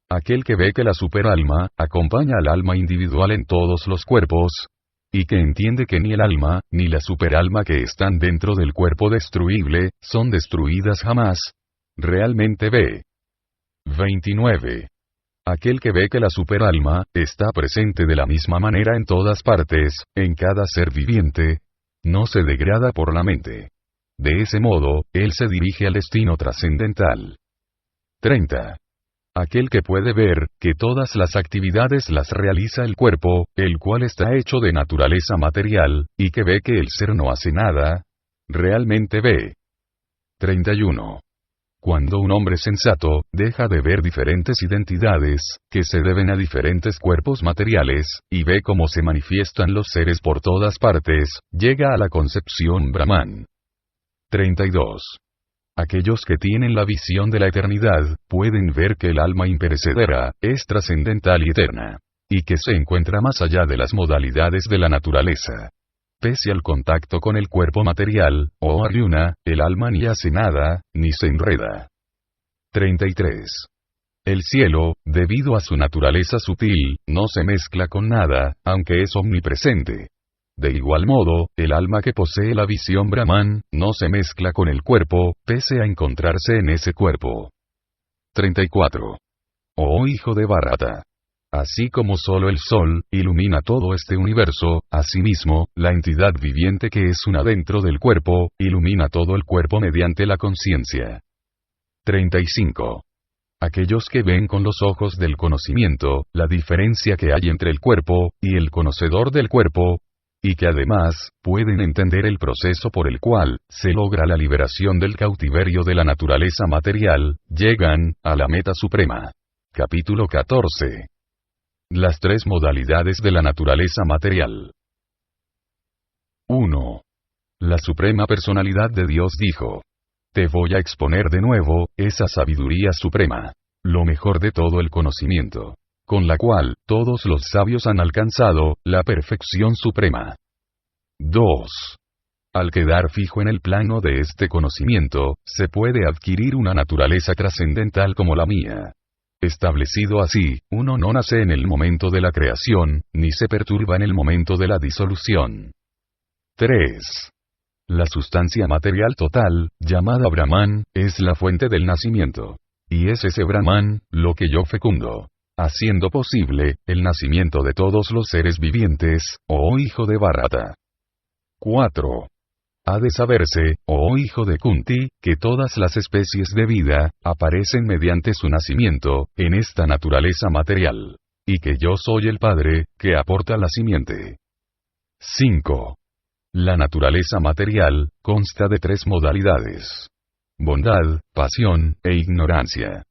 Aquel que ve que la superalma, acompaña al alma individual en todos los cuerpos, y que entiende que ni el alma, ni la superalma que están dentro del cuerpo destruible, son destruidas jamás, realmente ve. 29. Aquel que ve que la superalma, está presente de la misma manera en todas partes, en cada ser viviente, no se degrada por la mente. De ese modo, él se dirige al destino trascendental. 30. Aquel que puede ver, que todas las actividades las realiza el cuerpo, el cual está hecho de naturaleza material, y que ve que el ser no hace nada, realmente ve. 31. Cuando un hombre sensato, deja de ver diferentes identidades, que se deben a diferentes cuerpos materiales, y ve cómo se manifiestan los seres por todas partes, llega a la concepción Brahman. 32. Aquellos que tienen la visión de la eternidad, pueden ver que el alma imperecedera, es trascendental y eterna. Y que se encuentra más allá de las modalidades de la naturaleza. Pese al contacto con el cuerpo material, oh Arjuna, el alma ni hace nada, ni se enreda. 33. El cielo, debido a su naturaleza sutil, no se mezcla con nada, aunque es omnipresente. De igual modo, el alma que posee la visión Brahman, no se mezcla con el cuerpo, pese a encontrarse en ese cuerpo. 34. Oh hijo de Bharata. Así como solo el sol, ilumina todo este universo, asimismo, la entidad viviente que es una dentro del cuerpo, ilumina todo el cuerpo mediante la conciencia. 35. Aquellos que ven con los ojos del conocimiento, la diferencia que hay entre el cuerpo, y el conocedor del cuerpo, y que además, pueden entender el proceso por el cual, se logra la liberación del cautiverio de la naturaleza material, llegan, a la meta suprema. Capítulo 14. Las tres modalidades de la naturaleza material. 1. La Suprema Personalidad de Dios dijo: te voy a exponer de nuevo, esa sabiduría suprema. Lo mejor de todo el conocimiento. Con la cual, todos los sabios han alcanzado, la perfección suprema. 2. Al quedar fijo en el plano de este conocimiento, se puede adquirir una naturaleza trascendental como la mía. Establecido así, uno no nace en el momento de la creación, ni se perturba en el momento de la disolución. 3. La sustancia material total, llamada Brahman, es la fuente del nacimiento. Y es ese Brahman, lo que yo fecundo, haciendo posible, el nacimiento de todos los seres vivientes, oh hijo de Bharata. 4. Ha de saberse, oh hijo de Kunti, que todas las especies de vida, aparecen mediante su nacimiento, en esta naturaleza material. Y que yo soy el Padre, que aporta la simiente. 5. La naturaleza material, consta de tres modalidades: bondad, pasión, e ignorancia.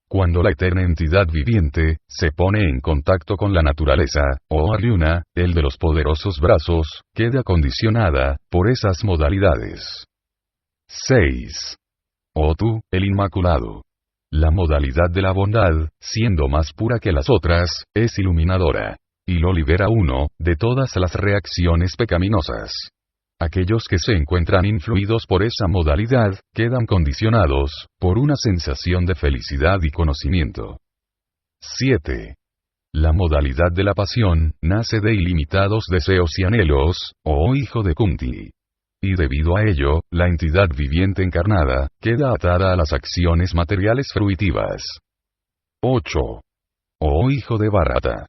Cuando la eterna entidad viviente, se pone en contacto con la naturaleza, oh Arjuna, el de los poderosos brazos, queda condicionada, por esas modalidades. 6. Oh tú, el Inmaculado. La modalidad de la bondad, siendo más pura que las otras, es iluminadora. Y lo libera uno, de todas las reacciones pecaminosas. Aquellos que se encuentran influidos por esa modalidad, quedan condicionados, por una sensación de felicidad y conocimiento. 7. La modalidad de la pasión, nace de ilimitados deseos y anhelos, oh hijo de Kunti. Y debido a ello, la entidad viviente encarnada, queda atada a las acciones materiales fruitivas. 8. Oh hijo de Bharata.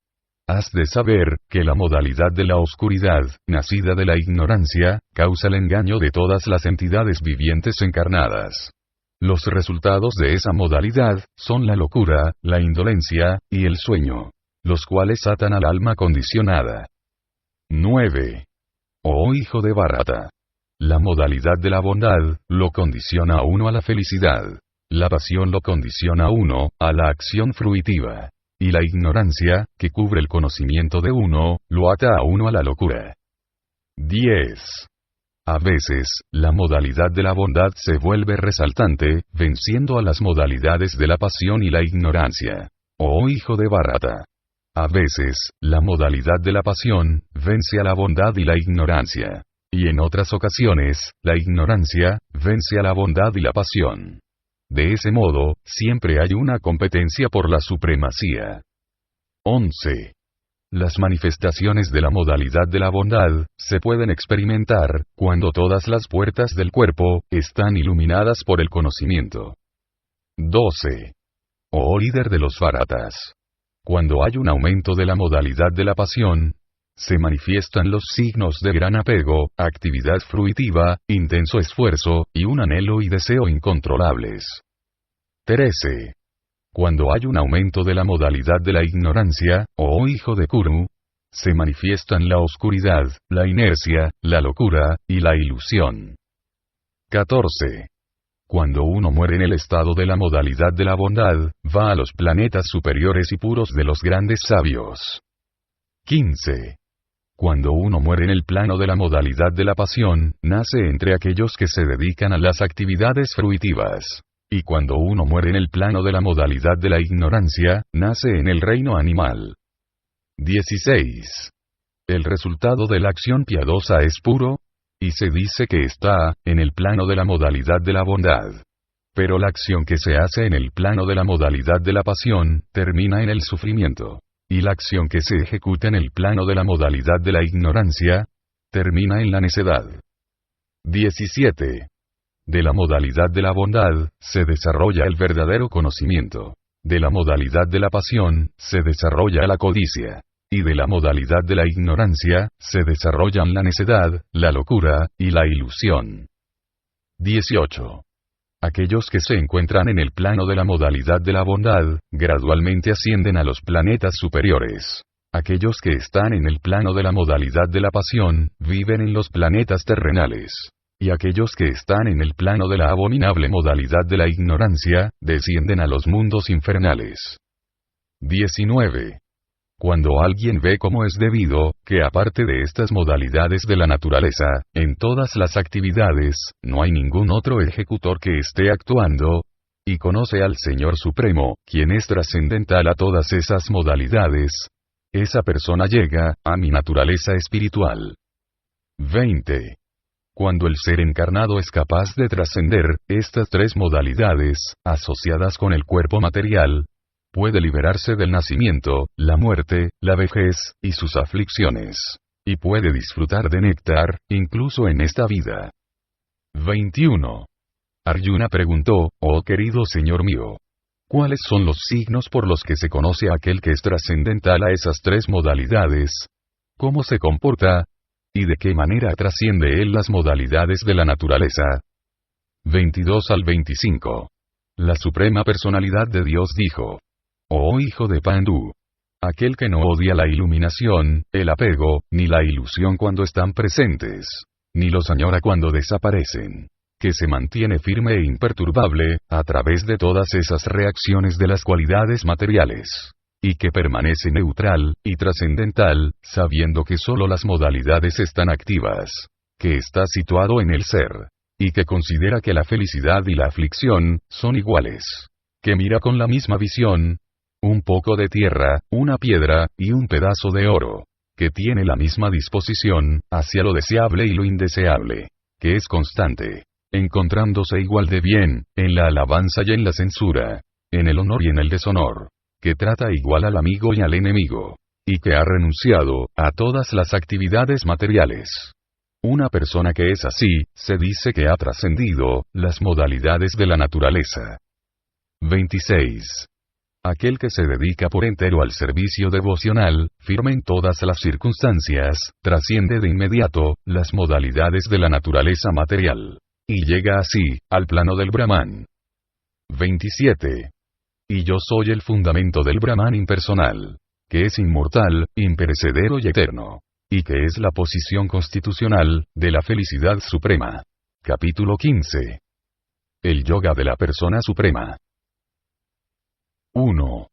Has de saber, que la modalidad de la oscuridad, nacida de la ignorancia, causa el engaño de todas las entidades vivientes encarnadas. Los resultados de esa modalidad, son la locura, la indolencia, y el sueño, los cuales atan al alma condicionada. 9. Oh hijo de Bharata. La modalidad de la bondad, lo condiciona a uno a la felicidad. La pasión lo condiciona a uno, a la acción fruitiva. Y la ignorancia, que cubre el conocimiento de uno, lo ata a uno a la locura. 10. A veces, la modalidad de la bondad se vuelve resaltante, venciendo a las modalidades de la pasión y la ignorancia. Oh hijo de Bharata. A veces, la modalidad de la pasión, vence a la bondad y la ignorancia. Y en otras ocasiones, la ignorancia, vence a la bondad y la pasión. De ese modo, siempre hay una competencia por la supremacía. 11. Las manifestaciones de la modalidad de la bondad, se pueden experimentar, cuando todas las puertas del cuerpo, están iluminadas por el conocimiento. 12. Oh líder de los Bharatas. Cuando hay un aumento de la modalidad de la pasión, se manifiestan los signos de gran apego, actividad fruitiva, intenso esfuerzo, y un anhelo y deseo incontrolables. 13. Cuando hay un aumento de la modalidad de la ignorancia, oh hijo de Kuru, se manifiestan la oscuridad, la inercia, la locura, y la ilusión. 14. Cuando uno muere en el estado de la modalidad de la bondad, va a los planetas superiores y puros de los grandes sabios. 15. Cuando uno muere en el plano de la modalidad de la pasión, nace entre aquellos que se dedican a las actividades fruitivas. Y cuando uno muere en el plano de la modalidad de la ignorancia, nace en el reino animal. 16. El resultado de la acción piadosa es puro, y se dice que está, en el plano de la modalidad de la bondad. Pero la acción que se hace en el plano de la modalidad de la pasión, termina en el sufrimiento. Y la acción que se ejecuta en el plano de la modalidad de la ignorancia, termina en la necedad. 17. De la modalidad de la bondad, se desarrolla el verdadero conocimiento. De la modalidad de la pasión, se desarrolla la codicia. Y de la modalidad de la ignorancia, se desarrollan la necedad, la locura, y la ilusión. 18. Aquellos que se encuentran en el plano de la modalidad de la bondad, gradualmente ascienden a los planetas superiores. Aquellos que están en el plano de la modalidad de la pasión, viven en los planetas terrenales. Y aquellos que están en el plano de la abominable modalidad de la ignorancia, descienden a los mundos infernales. 19. Cuando alguien ve cómo es debido, que aparte de estas modalidades de la naturaleza, en todas las actividades, no hay ningún otro ejecutor que esté actuando, y conoce al Señor Supremo, quien es trascendental a todas esas modalidades, esa persona llega a mi naturaleza espiritual. 20. Cuando el ser encarnado es capaz de trascender estas tres modalidades, asociadas con el cuerpo material, puede liberarse del nacimiento, la muerte, la vejez, y sus aflicciones. Y puede disfrutar de néctar, incluso en esta vida. 21. Arjuna preguntó, oh querido Señor mío, ¿cuáles son los signos por los que se conoce a aquel que es trascendental a esas tres modalidades? ¿Cómo se comporta? ¿Y de qué manera trasciende él las modalidades de la naturaleza? 22 al 25. La Suprema Personalidad de Dios dijo: oh hijo de Pandú, aquel que no odia la iluminación, el apego, ni la ilusión cuando están presentes, ni los añora cuando desaparecen, que se mantiene firme e imperturbable, a través de todas esas reacciones de las cualidades materiales, y que permanece neutral, y trascendental, sabiendo que solo las modalidades están activas, que está situado en el ser, y que considera que la felicidad y la aflicción son iguales, que mira con la misma visión, un poco de tierra, una piedra, y un pedazo de oro, que tiene la misma disposición, hacia lo deseable y lo indeseable, que es constante, encontrándose igual de bien, en la alabanza y en la censura, en el honor y en el deshonor, que trata igual al amigo y al enemigo, y que ha renunciado a todas las actividades materiales. Una persona que es así, se dice que ha trascendido las modalidades de la naturaleza. 26. Aquel que se dedica por entero al servicio devocional, firme en todas las circunstancias, trasciende de inmediato las modalidades de la naturaleza material, y llega así al plano del Brahman. 27. Y yo soy el fundamento del Brahman impersonal, que es inmortal, imperecedero y eterno, y que es la posición constitucional de la felicidad suprema. Capítulo 15. El yoga de la persona suprema. 1.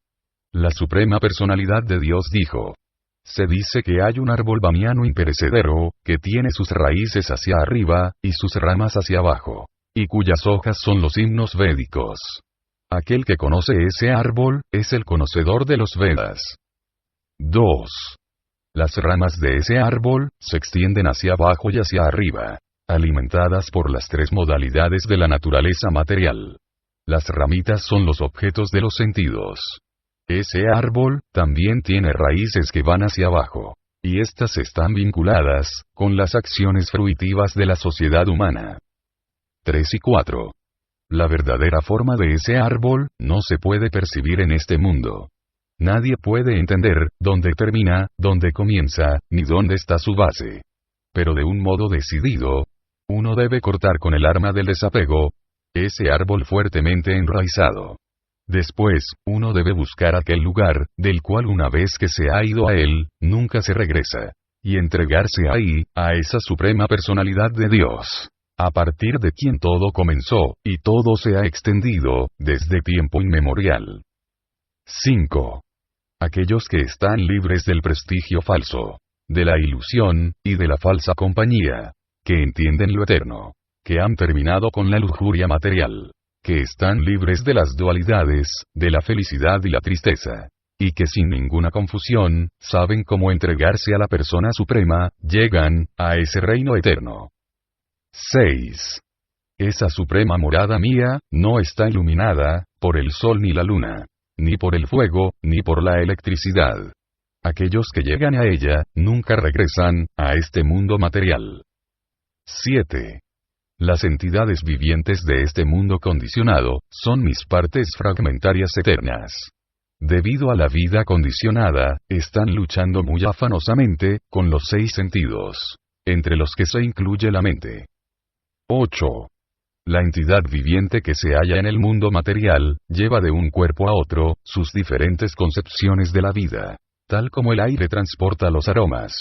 La Suprema Personalidad de Dios dijo: se dice que hay un árbol bamiano imperecedero, que tiene sus raíces hacia arriba, y sus ramas hacia abajo, y cuyas hojas son los himnos védicos. Aquel que conoce ese árbol, es el conocedor de los Vedas. 2. Las ramas de ese árbol, se extienden hacia abajo y hacia arriba, alimentadas por las tres modalidades de la naturaleza material. Las ramitas son los objetos de los sentidos. Ese árbol, también tiene raíces que van hacia abajo, y estas están vinculadas con las acciones fruitivas de la sociedad humana. 3 y 4. La verdadera forma de ese árbol, no se puede percibir en este mundo. Nadie puede entender dónde termina, dónde comienza, ni dónde está su base. Pero de un modo decidido, uno debe cortar con el arma del desapego ese árbol fuertemente enraizado. Después, uno debe buscar aquel lugar, del cual una vez que se ha ido a él, nunca se regresa, y entregarse ahí, a esa Suprema Personalidad de Dios. a partir de quien todo comenzó, y todo se ha extendido, desde tiempo inmemorial. 5. Aquellos que están libres del prestigio falso, de la ilusión, y de la falsa compañía, que entienden lo eterno, que han terminado con la lujuria material, que están libres de las dualidades, de la felicidad y la tristeza, y que sin ninguna confusión, saben cómo entregarse a la persona suprema, llegan a ese reino eterno. 6. Esa suprema morada mía, no está iluminada por el sol ni la luna, ni por el fuego, ni por la electricidad. Aquellos que llegan a ella, nunca regresan a este mundo material. 7. Las entidades vivientes de este mundo condicionado, son mis partes fragmentarias eternas. Debido a la vida condicionada, están luchando muy afanosamente, con los 6 sentidos, entre los que se incluye la mente. 8. La entidad viviente que se halla en el mundo material, lleva de un cuerpo a otro, sus diferentes concepciones de la vida, tal como el aire transporta los aromas.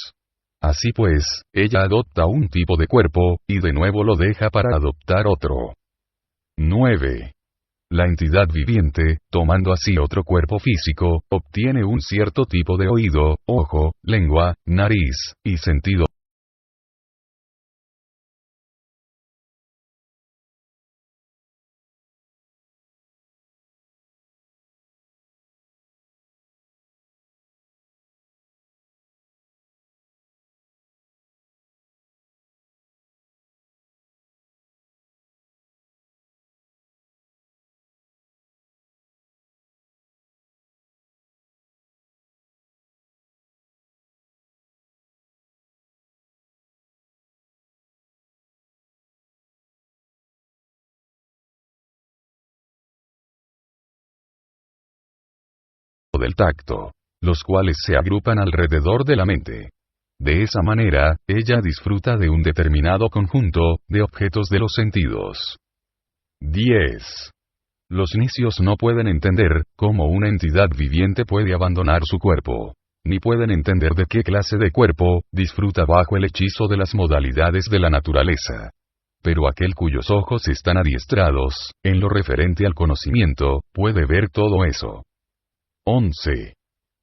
Así pues, ella adopta un tipo de cuerpo, y de nuevo lo deja para adoptar otro. 9. La entidad viviente, tomando así otro cuerpo físico, obtiene un cierto tipo de oído, ojo, lengua, nariz, y sentido. Del tacto, los cuales se agrupan alrededor de la mente. De esa manera, ella disfruta de un determinado conjunto de objetos de los sentidos. 10. Los necios no pueden entender cómo una entidad viviente puede abandonar su cuerpo, ni pueden entender de qué clase de cuerpo disfruta bajo el hechizo de las modalidades de la naturaleza. Pero aquel cuyos ojos están adiestrados, en lo referente al conocimiento, puede ver todo eso. 11.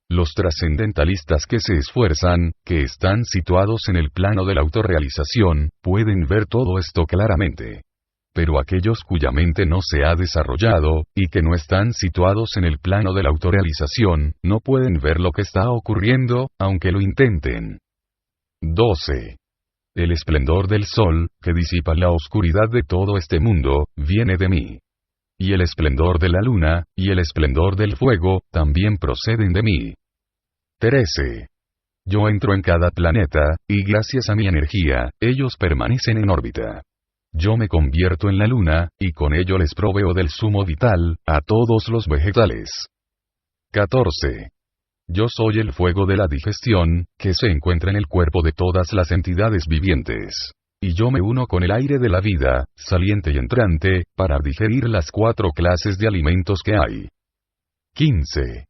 Los trascendentalistas que se esfuerzan, que están situados en el plano de la autorrealización, pueden ver todo esto claramente. Pero aquellos cuya mente no se ha desarrollado, y que no están situados en el plano de la autorrealización, no pueden ver lo que está ocurriendo, aunque lo intenten. 12. El esplendor del sol, que disipa la oscuridad de todo este mundo, viene de mí. Y el esplendor de la luna, y el esplendor del fuego, también proceden de mí. 13. Yo entro en cada planeta, y gracias a mi energía, ellos permanecen en órbita. Yo me convierto en la luna, y con ello les proveo del zumo vital, a todos los vegetales. 14. Yo soy el fuego de la digestión, que se encuentra en el cuerpo de todas las entidades vivientes. Y yo me uno con el aire de la vida, saliente y entrante, para digerir las 4 clases de alimentos que hay. 15.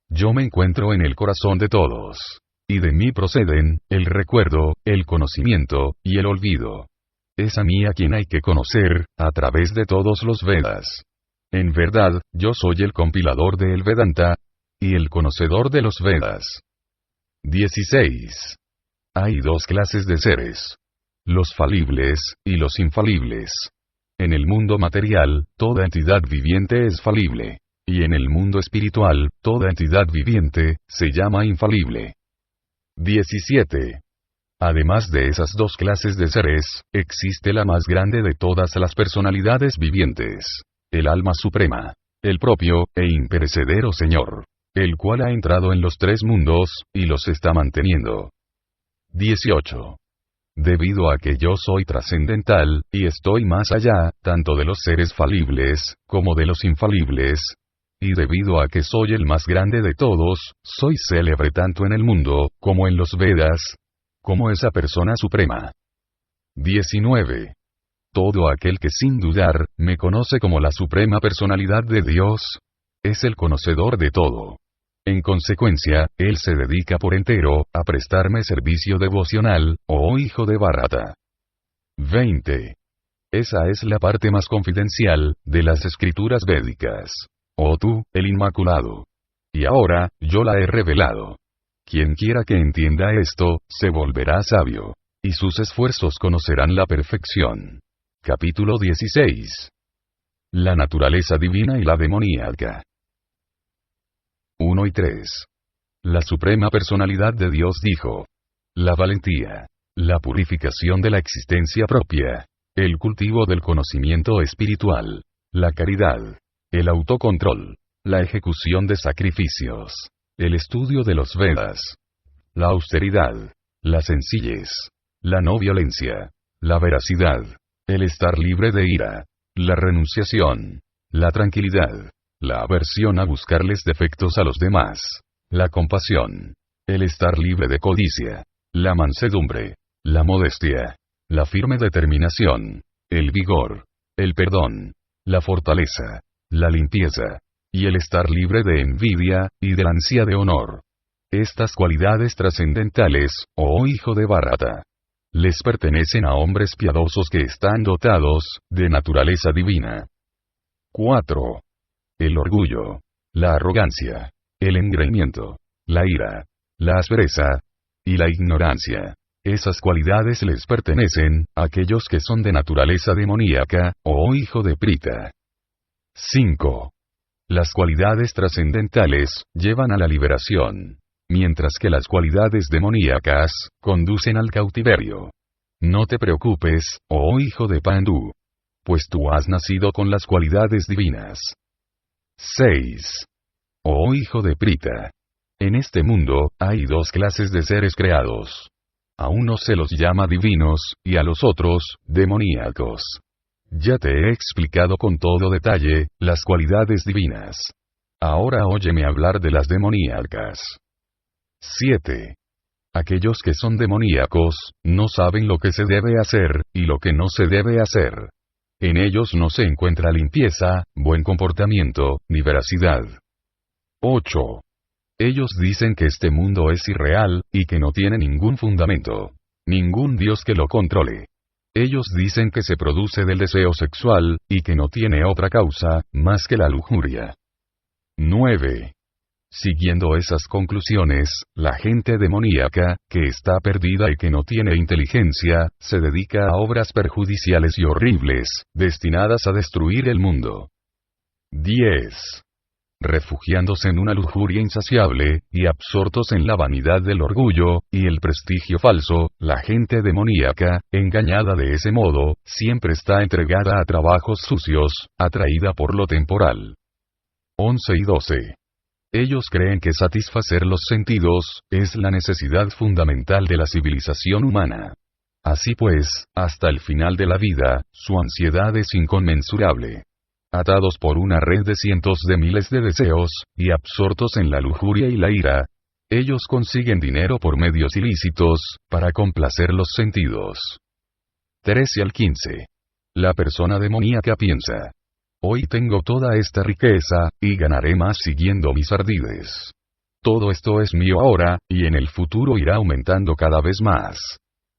Yo me encuentro en el corazón de todos. Y de mí proceden, el recuerdo, el conocimiento, y el olvido. Es a mí a quien hay que conocer, a través de todos los Vedas. En verdad, yo soy el compilador del Vedanta, y el conocedor de los Vedas. 16. Hay 2 clases de seres. Los falibles, y los infalibles. En el mundo material, toda entidad viviente es falible. Y en el mundo espiritual, toda entidad viviente, se llama infalible. 17. Además de esas 2 clases de seres, existe la más grande de todas las personalidades vivientes. El alma suprema. El propio, e imperecedero Señor. El cual ha entrado en los 3 mundos, y los está manteniendo. 18. Debido a que yo soy trascendental, y estoy más allá, tanto de los seres falibles, como de los infalibles, y debido a que soy el más grande de todos, soy célebre tanto en el mundo, como en los Vedas, como esa persona suprema. 19. Todo aquel que sin dudar, me conoce como la suprema personalidad de Dios, es el conocedor de todo. En consecuencia, él se dedica por entero, a prestarme servicio devocional, oh hijo de Bharata. 20. Esa es la parte más confidencial de las escrituras védicas. Oh tú, el Inmaculado. Y ahora, yo la he revelado. Quien quiera que entienda esto, se volverá sabio. Y sus esfuerzos conocerán la perfección. Capítulo 16. La naturaleza divina y la demoníaca. 1 y 3. La Suprema Personalidad de Dios dijo: la valentía, la purificación de la existencia propia, el cultivo del conocimiento espiritual, la caridad, el autocontrol, la ejecución de sacrificios, el estudio de los Vedas, la austeridad, la sencillez, la no violencia, la veracidad, el estar libre de ira, la renunciación, la tranquilidad, la aversión a buscarles defectos a los demás, la compasión, el estar libre de codicia, la mansedumbre, la modestia, la firme determinación, el vigor, el perdón, la fortaleza, la limpieza, y el estar libre de envidia, y de la ansia de honor. Estas cualidades trascendentales, oh hijo de Bharata, les pertenecen a hombres piadosos que están dotados de naturaleza divina. 4. El orgullo, la arrogancia, el engreimiento, la ira, la aspereza y la ignorancia. Esas cualidades les pertenecen a aquellos que son de naturaleza demoníaca, oh hijo de Prita. 5. Las cualidades trascendentales llevan a la liberación, mientras que las cualidades demoníacas conducen al cautiverio. No te preocupes, oh hijo de Pandú, pues tú has nacido con las cualidades divinas. 6. Oh hijo de Prita, en este mundo hay dos clases de seres creados. A unos se los llama divinos, y a los otros, demoníacos. Ya te he explicado con todo detalle las cualidades divinas. Ahora óyeme hablar de las demoníacas. 7. Aquellos que son demoníacos, no saben lo que se debe hacer, y lo que no se debe hacer. En ellos no se encuentra limpieza, buen comportamiento, ni veracidad. 8. Ellos dicen que este mundo es irreal, y que no tiene ningún fundamento. Ningún Dios que lo controle. Ellos dicen que se produce del deseo sexual, y que no tiene otra causa, más que la lujuria. 9. Siguiendo esas conclusiones, la gente demoníaca, que está perdida y que no tiene inteligencia, se dedica a obras perjudiciales y horribles, destinadas a destruir el mundo. 10. Refugiándose en una lujuria insaciable, y absortos en la vanidad del orgullo, y el prestigio falso, la gente demoníaca, engañada de ese modo, siempre está entregada a trabajos sucios, atraída por lo temporal. 11 y 12. Ellos creen que satisfacer los sentidos es la necesidad fundamental de la civilización humana. Así pues, hasta el final de la vida, su ansiedad es inconmensurable. Atados por una red de cientos de miles de deseos, y absortos en la lujuria y la ira, ellos consiguen dinero por medios ilícitos, para complacer los sentidos. 13 al 15. La persona demoníaca piensa: hoy tengo toda esta riqueza, y ganaré más siguiendo mis ardides. Todo esto es mío ahora, y en el futuro irá aumentando cada vez más.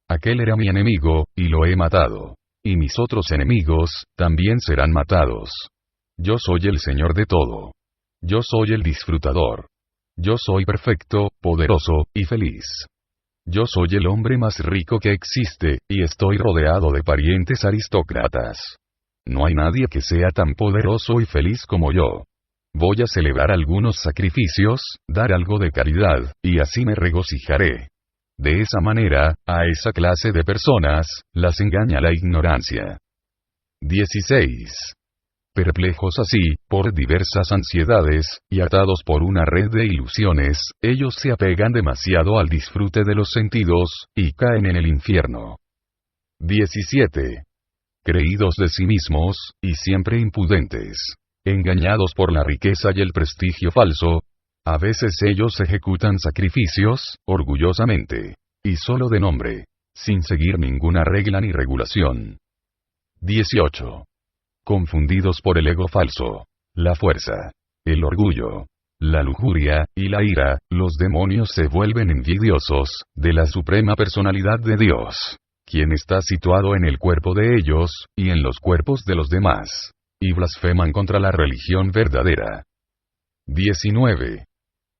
Aquel era mi enemigo, y lo he matado. Y mis otros enemigos, también serán matados. Yo soy el Señor de todo. Yo soy el disfrutador. Yo soy perfecto, poderoso, y feliz. Yo soy el hombre más rico que existe, y estoy rodeado de parientes aristócratas. No hay nadie que sea tan poderoso y feliz como yo. Voy a celebrar algunos sacrificios, dar algo de caridad, y así me regocijaré. De esa manera, a esa clase de personas, las engaña la ignorancia. 16. Perplejos así, por diversas ansiedades, y atados por una red de ilusiones, ellos se apegan demasiado al disfrute de los sentidos, y caen en el infierno. 17. Creídos de sí mismos, y siempre impudentes. Engañados por la riqueza y el prestigio falso, a veces ellos ejecutan sacrificios, orgullosamente, y solo de nombre, sin seguir ninguna regla ni regulación. 18. Confundidos por el ego falso, la fuerza, el orgullo, la lujuria, y la ira, los demonios se vuelven envidiosos de la Suprema Personalidad de Dios. quien está situado en el cuerpo de ellos, y en los cuerpos de los demás. Y blasfeman contra la religión verdadera. 19.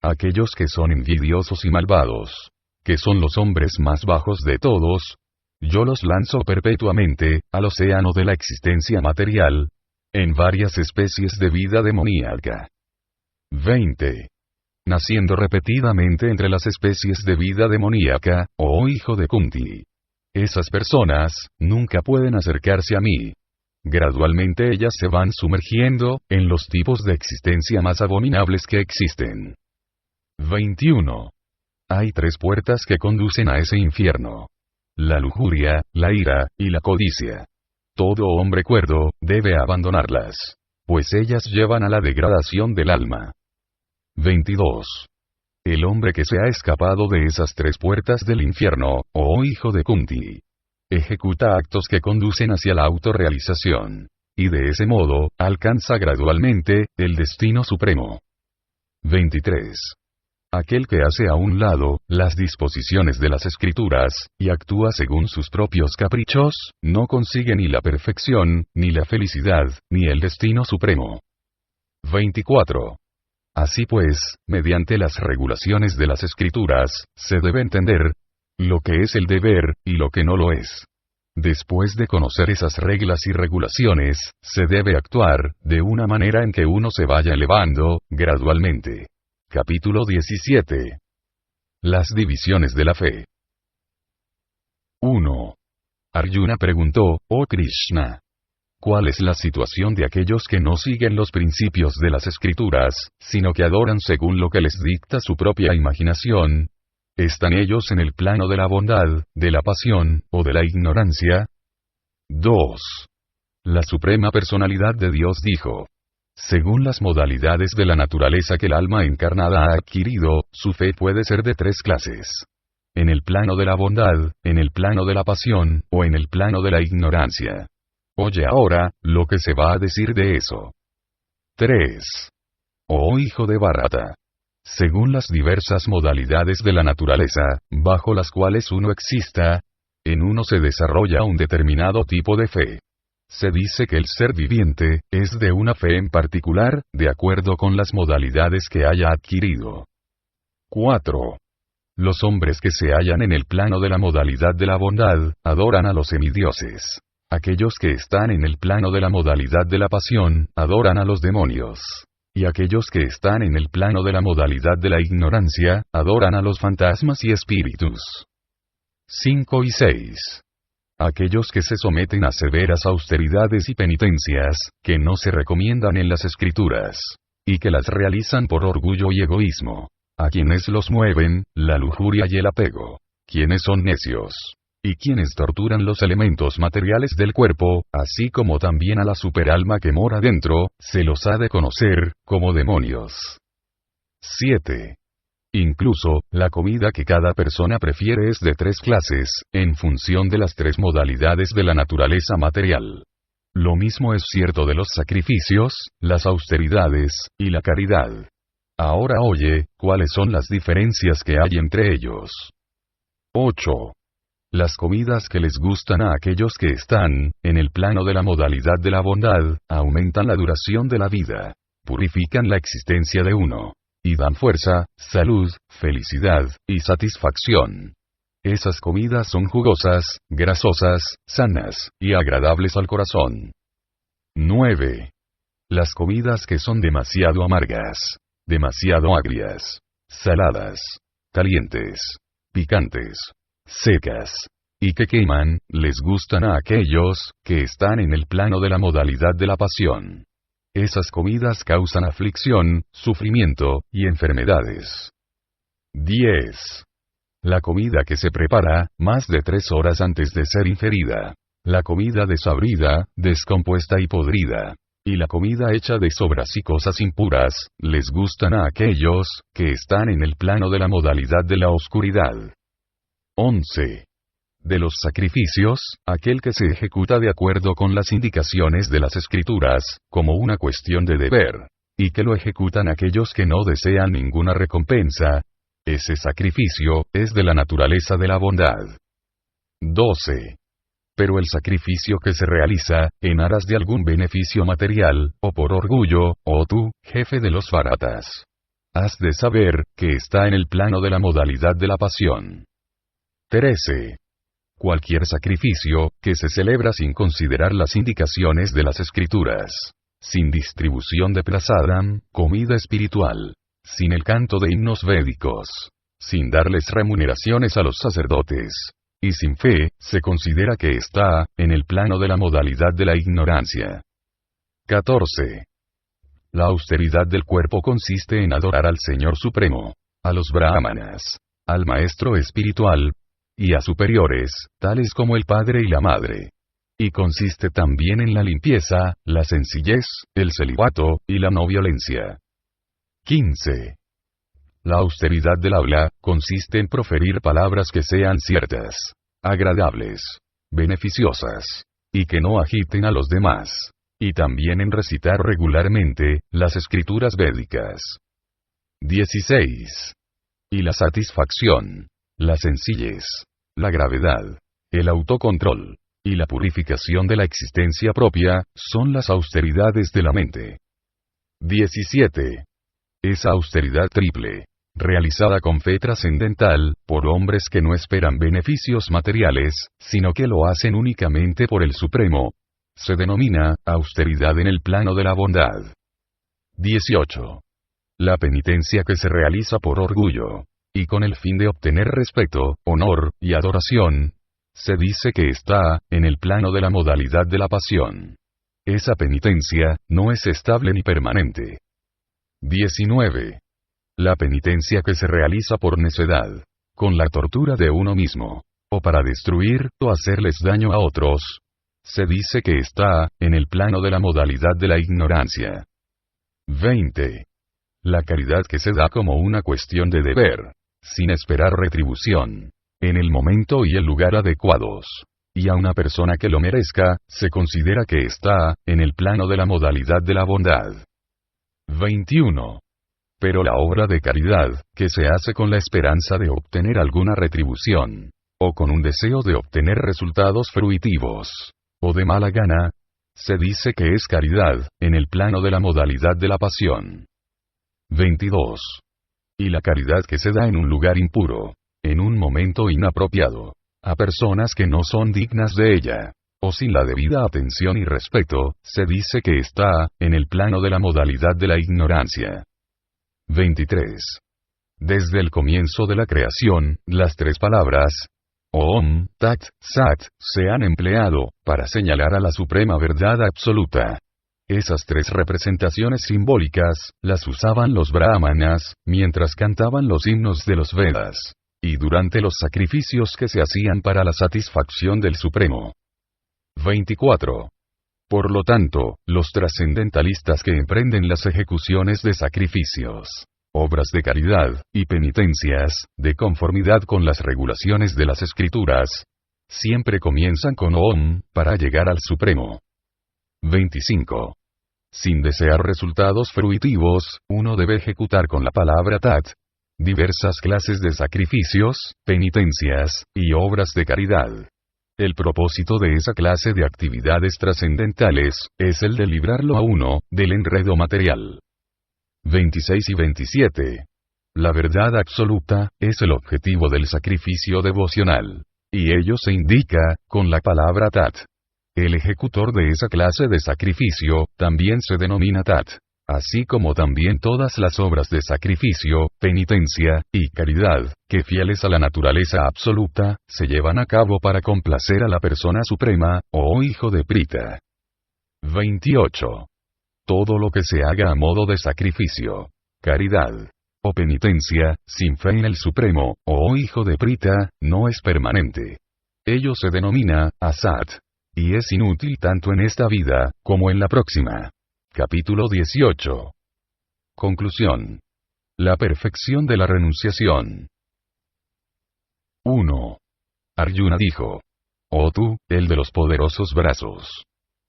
Aquellos que son envidiosos y malvados, que son los hombres más bajos de todos, yo los lanzo perpetuamente, al océano de la existencia material, en varias especies de vida demoníaca. 20. Naciendo repetidamente entre las especies de vida demoníaca, oh hijo de Kunti. Esas personas, nunca pueden acercarse a mí. Gradualmente ellas se van sumergiendo, en los tipos de existencia más abominables que existen. 21. Hay 3 puertas que conducen a ese infierno. La lujuria, la ira, y la codicia. Todo hombre cuerdo, debe abandonarlas. Pues ellas llevan a la degradación del alma. 22. El hombre que se ha escapado de esas 3 puertas del infierno, oh hijo de Kunti, ejecuta actos que conducen hacia la autorrealización. Y de ese modo, alcanza gradualmente, el destino supremo. 23. Aquel que hace a un lado, las disposiciones de las escrituras, y actúa según sus propios caprichos, no consigue ni la perfección, ni la felicidad, ni el destino supremo. 24. Así pues, mediante las regulaciones de las escrituras, se debe entender lo que es el deber, y lo que no lo es. Después de conocer esas reglas y regulaciones, se debe actuar, de una manera en que uno se vaya elevando, gradualmente. Capítulo 17. Las divisiones de la fe. 1. Arjuna preguntó, oh Krishna, ¿cuál es la situación de aquellos que no siguen los principios de las escrituras, sino que adoran según lo que les dicta su propia imaginación? ¿Están ellos en el plano de la bondad, de la pasión, o de la ignorancia? 2. La Suprema Personalidad de Dios dijo: según las modalidades de la naturaleza que el alma encarnada ha adquirido, su fe puede ser de 3 clases. En el plano de la bondad, en el plano de la pasión, o en el plano de la ignorancia. Oye ahora, lo que se va a decir de eso. 3. Oh hijo de Bharata. Según las diversas modalidades de la naturaleza, bajo las cuales uno exista, en uno se desarrolla un determinado tipo de fe. Se dice que el ser viviente, es de una fe en particular, de acuerdo con las modalidades que haya adquirido. 4. Los hombres que se hallan en el plano de la modalidad de la bondad, adoran a los semidioses. Aquellos que están en el plano de la modalidad de la pasión, adoran a los demonios. Y aquellos que están en el plano de la modalidad de la ignorancia, adoran a los fantasmas y espíritus. 5 y 6. Aquellos que se someten a severas austeridades y penitencias, que no se recomiendan en las escrituras, y que las realizan por orgullo y egoísmo. A quienes los mueven, la lujuria y el apego. Quienes son necios. Y quienes torturan los elementos materiales del cuerpo, así como también a la superalma que mora dentro, se los ha de conocer, como demonios. 7. Incluso, la comida que cada persona prefiere es de 3 clases, en función de las 3 modalidades de la naturaleza material. Lo mismo es cierto de los sacrificios, las austeridades, y la caridad. Ahora oye, ¿cuáles son las diferencias que hay entre ellos? 8. Las comidas que les gustan a aquellos que están, en el plano de la modalidad de la bondad, aumentan la duración de la vida, purifican la existencia de uno. Y dan fuerza, salud, felicidad, y satisfacción. Esas comidas son jugosas, grasosas, sanas, y agradables al corazón. 9. Las comidas que son demasiado amargas, demasiado agrias, saladas, calientes, picantes, secas, y que queman, les gustan a aquellos, que están en el plano de la modalidad de la pasión. Esas comidas causan aflicción, sufrimiento, y enfermedades. 10. La comida que se prepara, más de 3 horas antes de ser ingerida. La comida desabrida, descompuesta y podrida. Y la comida hecha de sobras y cosas impuras, les gustan a aquellos, que están en el plano de la modalidad de la oscuridad. 11. De los sacrificios, aquel que se ejecuta de acuerdo con las indicaciones de las escrituras, como una cuestión de deber, y que lo ejecutan aquellos que no desean ninguna recompensa, ese sacrificio, es de la naturaleza de la bondad. 12. Pero el sacrificio que se realiza, en aras de algún beneficio material, o por orgullo, oh tú, jefe de los bharatas, has de saber, que está en el plano de la modalidad de la pasión. 13. Cualquier sacrificio, que se celebra sin considerar las indicaciones de las escrituras, sin distribución de prasadam, comida espiritual, sin el canto de himnos védicos, sin darles remuneraciones a los sacerdotes, y sin fe, se considera que está, en el plano de la modalidad de la ignorancia. 14. La austeridad del cuerpo consiste en adorar al Señor Supremo, a los brahmanas, al Maestro Espiritual, y a superiores, tales como el Padre y la Madre. Y consiste también en la limpieza, la sencillez, el celibato, y la no violencia. 15. La austeridad del habla, consiste en proferir palabras que sean ciertas, agradables, beneficiosas, y que no agiten a los demás, y también en recitar regularmente, las escrituras védicas. 16. Y la satisfacción, la sencillez, la gravedad, el autocontrol, y la purificación de la existencia propia, son las austeridades de la mente. 17. Esa austeridad triple, realizada con fe trascendental, por hombres que no esperan beneficios materiales, sino que lo hacen únicamente por el Supremo, se denomina austeridad en el plano de la bondad. 18. La penitencia que se realiza por orgullo, y con el fin de obtener respeto, honor, y adoración, se dice que está, en el plano de la modalidad de la pasión. Esa penitencia, no es estable ni permanente. 19. La penitencia que se realiza por necedad, con la tortura de uno mismo, o para destruir, o hacerles daño a otros, se dice que está, en el plano de la modalidad de la ignorancia. 20. La caridad que se da como una cuestión de deber, sin esperar retribución, en el momento y el lugar adecuados, y a una persona que lo merezca, se considera que está, en el plano de la modalidad de la bondad. 21. Pero la obra de caridad, que se hace con la esperanza de obtener alguna retribución, o con un deseo de obtener resultados fruitivos, o de mala gana, se dice que es caridad, en el plano de la modalidad de la pasión. 22. Y la caridad que se da en un lugar impuro, en un momento inapropiado, a personas que no son dignas de ella, o sin la debida atención y respeto, se dice que está, en el plano de la modalidad de la ignorancia. 23. Desde el comienzo de la creación, las tres palabras Om, Tat, Sat, se han empleado, para señalar a la suprema verdad absoluta. Esas tres representaciones simbólicas, las usaban los brahmanas, mientras cantaban los himnos de los Vedas, y durante los sacrificios que se hacían para la satisfacción del Supremo. 24. Por lo tanto, los trascendentalistas que emprenden las ejecuciones de sacrificios, obras de caridad, y penitencias, de conformidad con las regulaciones de las escrituras, siempre comienzan con Om, para llegar al Supremo. 25. Sin desear resultados fruitivos, uno debe ejecutar con la palabra Tat diversas clases de sacrificios, penitencias, y obras de caridad. El propósito de esa clase de actividades trascendentales, es el de librarlo a uno, del enredo material. 26 y 27. La verdad absoluta, es el objetivo del sacrificio devocional. Y ello se indica, con la palabra Tat. El ejecutor de esa clase de sacrificio, también se denomina Tat. Así como también todas las obras de sacrificio, penitencia, y caridad, que fieles a la naturaleza absoluta, se llevan a cabo para complacer a la persona suprema, oh hijo de Prita. 28. Todo lo que se haga a modo de sacrificio, caridad, o penitencia, sin fe en el Supremo, oh hijo de Prita, no es permanente. Ello se denomina asat, y es inútil tanto en esta vida, como en la próxima. Capítulo 18. Conclusión. La perfección de la renunciación. 1. Arjuna dijo: Oh tú, el de los poderosos brazos.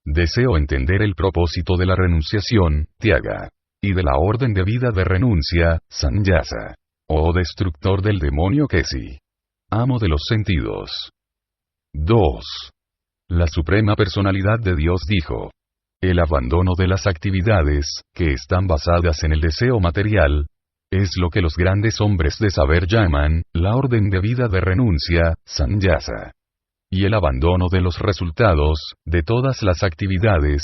Deseo entender el propósito de la renunciación, Tyaga, y de la orden de vida de renuncia, Sannyasa. Oh destructor del demonio Kesi. Amo de los sentidos. 2. La Suprema Personalidad de Dios dijo: el abandono de las actividades, que están basadas en el deseo material, es lo que los grandes hombres de saber llaman, la orden de vida de renuncia, sannyasa. Y el abandono de los resultados, de todas las actividades,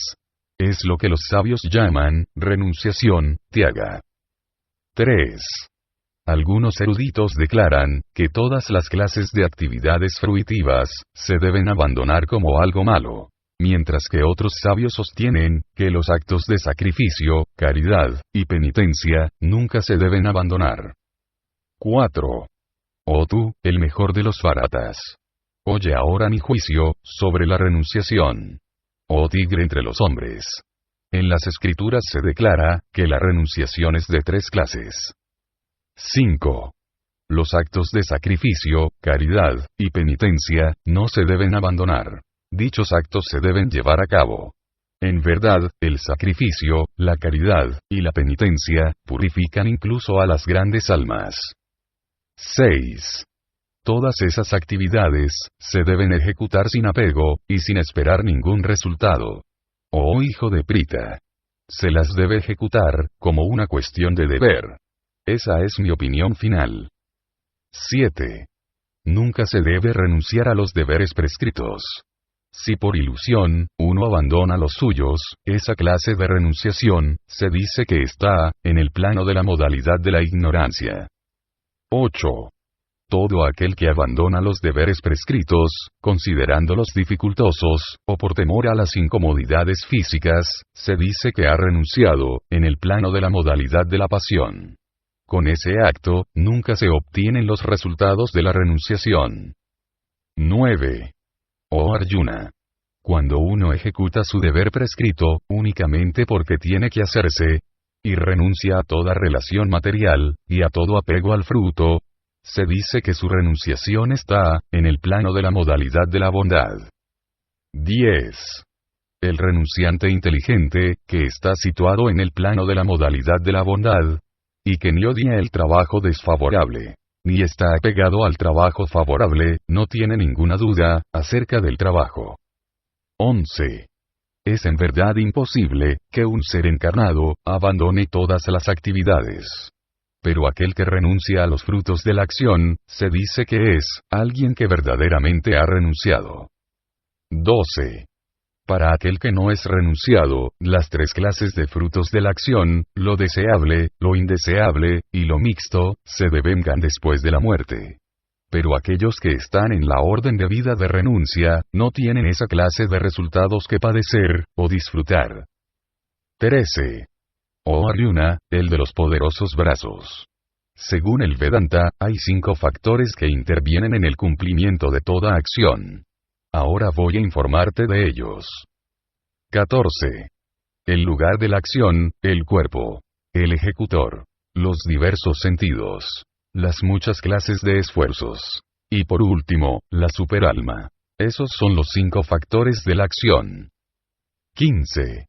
es lo que los sabios llaman, renunciación, tyaga. 3. Algunos eruditos declaran, que todas las clases de actividades fruitivas, se deben abandonar como algo malo, mientras que otros sabios sostienen, que los actos de sacrificio, caridad, y penitencia, nunca se deben abandonar. 4. Oh tú, el mejor de los bharatas. Oye ahora mi juicio, sobre la renunciación. Oh tigre entre los hombres. En las escrituras se declara, que la renunciación es de 3 clases. 5. Los actos de sacrificio, caridad, y penitencia, no se deben abandonar. Dichos actos se deben llevar a cabo. En verdad, el sacrificio, la caridad, y la penitencia, purifican incluso a las grandes almas. 6. Todas esas actividades, se deben ejecutar sin apego, y sin esperar ningún resultado. Oh hijo de Prita. Se las debe ejecutar, como una cuestión de deber. Esa es mi opinión final. 7. Nunca se debe renunciar a los deberes prescritos. Si por ilusión, uno abandona los suyos, esa clase de renunciación, se dice que está, en el plano de la modalidad de la ignorancia. 8. Todo aquel que abandona los deberes prescritos, considerándolos dificultosos, o por temor a las incomodidades físicas, se dice que ha renunciado, en el plano de la modalidad de la pasión. Con ese acto, nunca se obtienen los resultados de la renunciación. 9. Oh Arjuna. Cuando uno ejecuta su deber prescrito, únicamente porque tiene que hacerse, y renuncia a toda relación material, y a todo apego al fruto, se dice que su renunciación está, en el plano de la modalidad de la bondad. 10. El renunciante inteligente, que está situado en el plano de la modalidad de la bondad, y que ni odia el trabajo desfavorable, ni está apegado al trabajo favorable, no tiene ninguna duda, acerca del trabajo. 11. Es en verdad imposible, que un ser encarnado, abandone todas las actividades. Pero aquel que renuncia a los frutos de la acción, se dice que es, alguien que verdaderamente ha renunciado. 12. Para aquel que no es renunciado, las 3 clases de frutos de la acción, lo deseable, lo indeseable, y lo mixto, se devengan después de la muerte. Pero aquellos que están en la orden de vida de renuncia, no tienen esa clase de resultados que padecer, o disfrutar. 13. Oh Arjuna, el de los poderosos brazos. Según el Vedanta, hay 5 factores que intervienen en el cumplimiento de toda acción. Ahora voy a informarte de ellos. 14. El lugar de la acción, el cuerpo. El ejecutor. Los diversos sentidos. Las muchas clases de esfuerzos. Y por último, la superalma. Esos son los 5 factores de la acción. 15.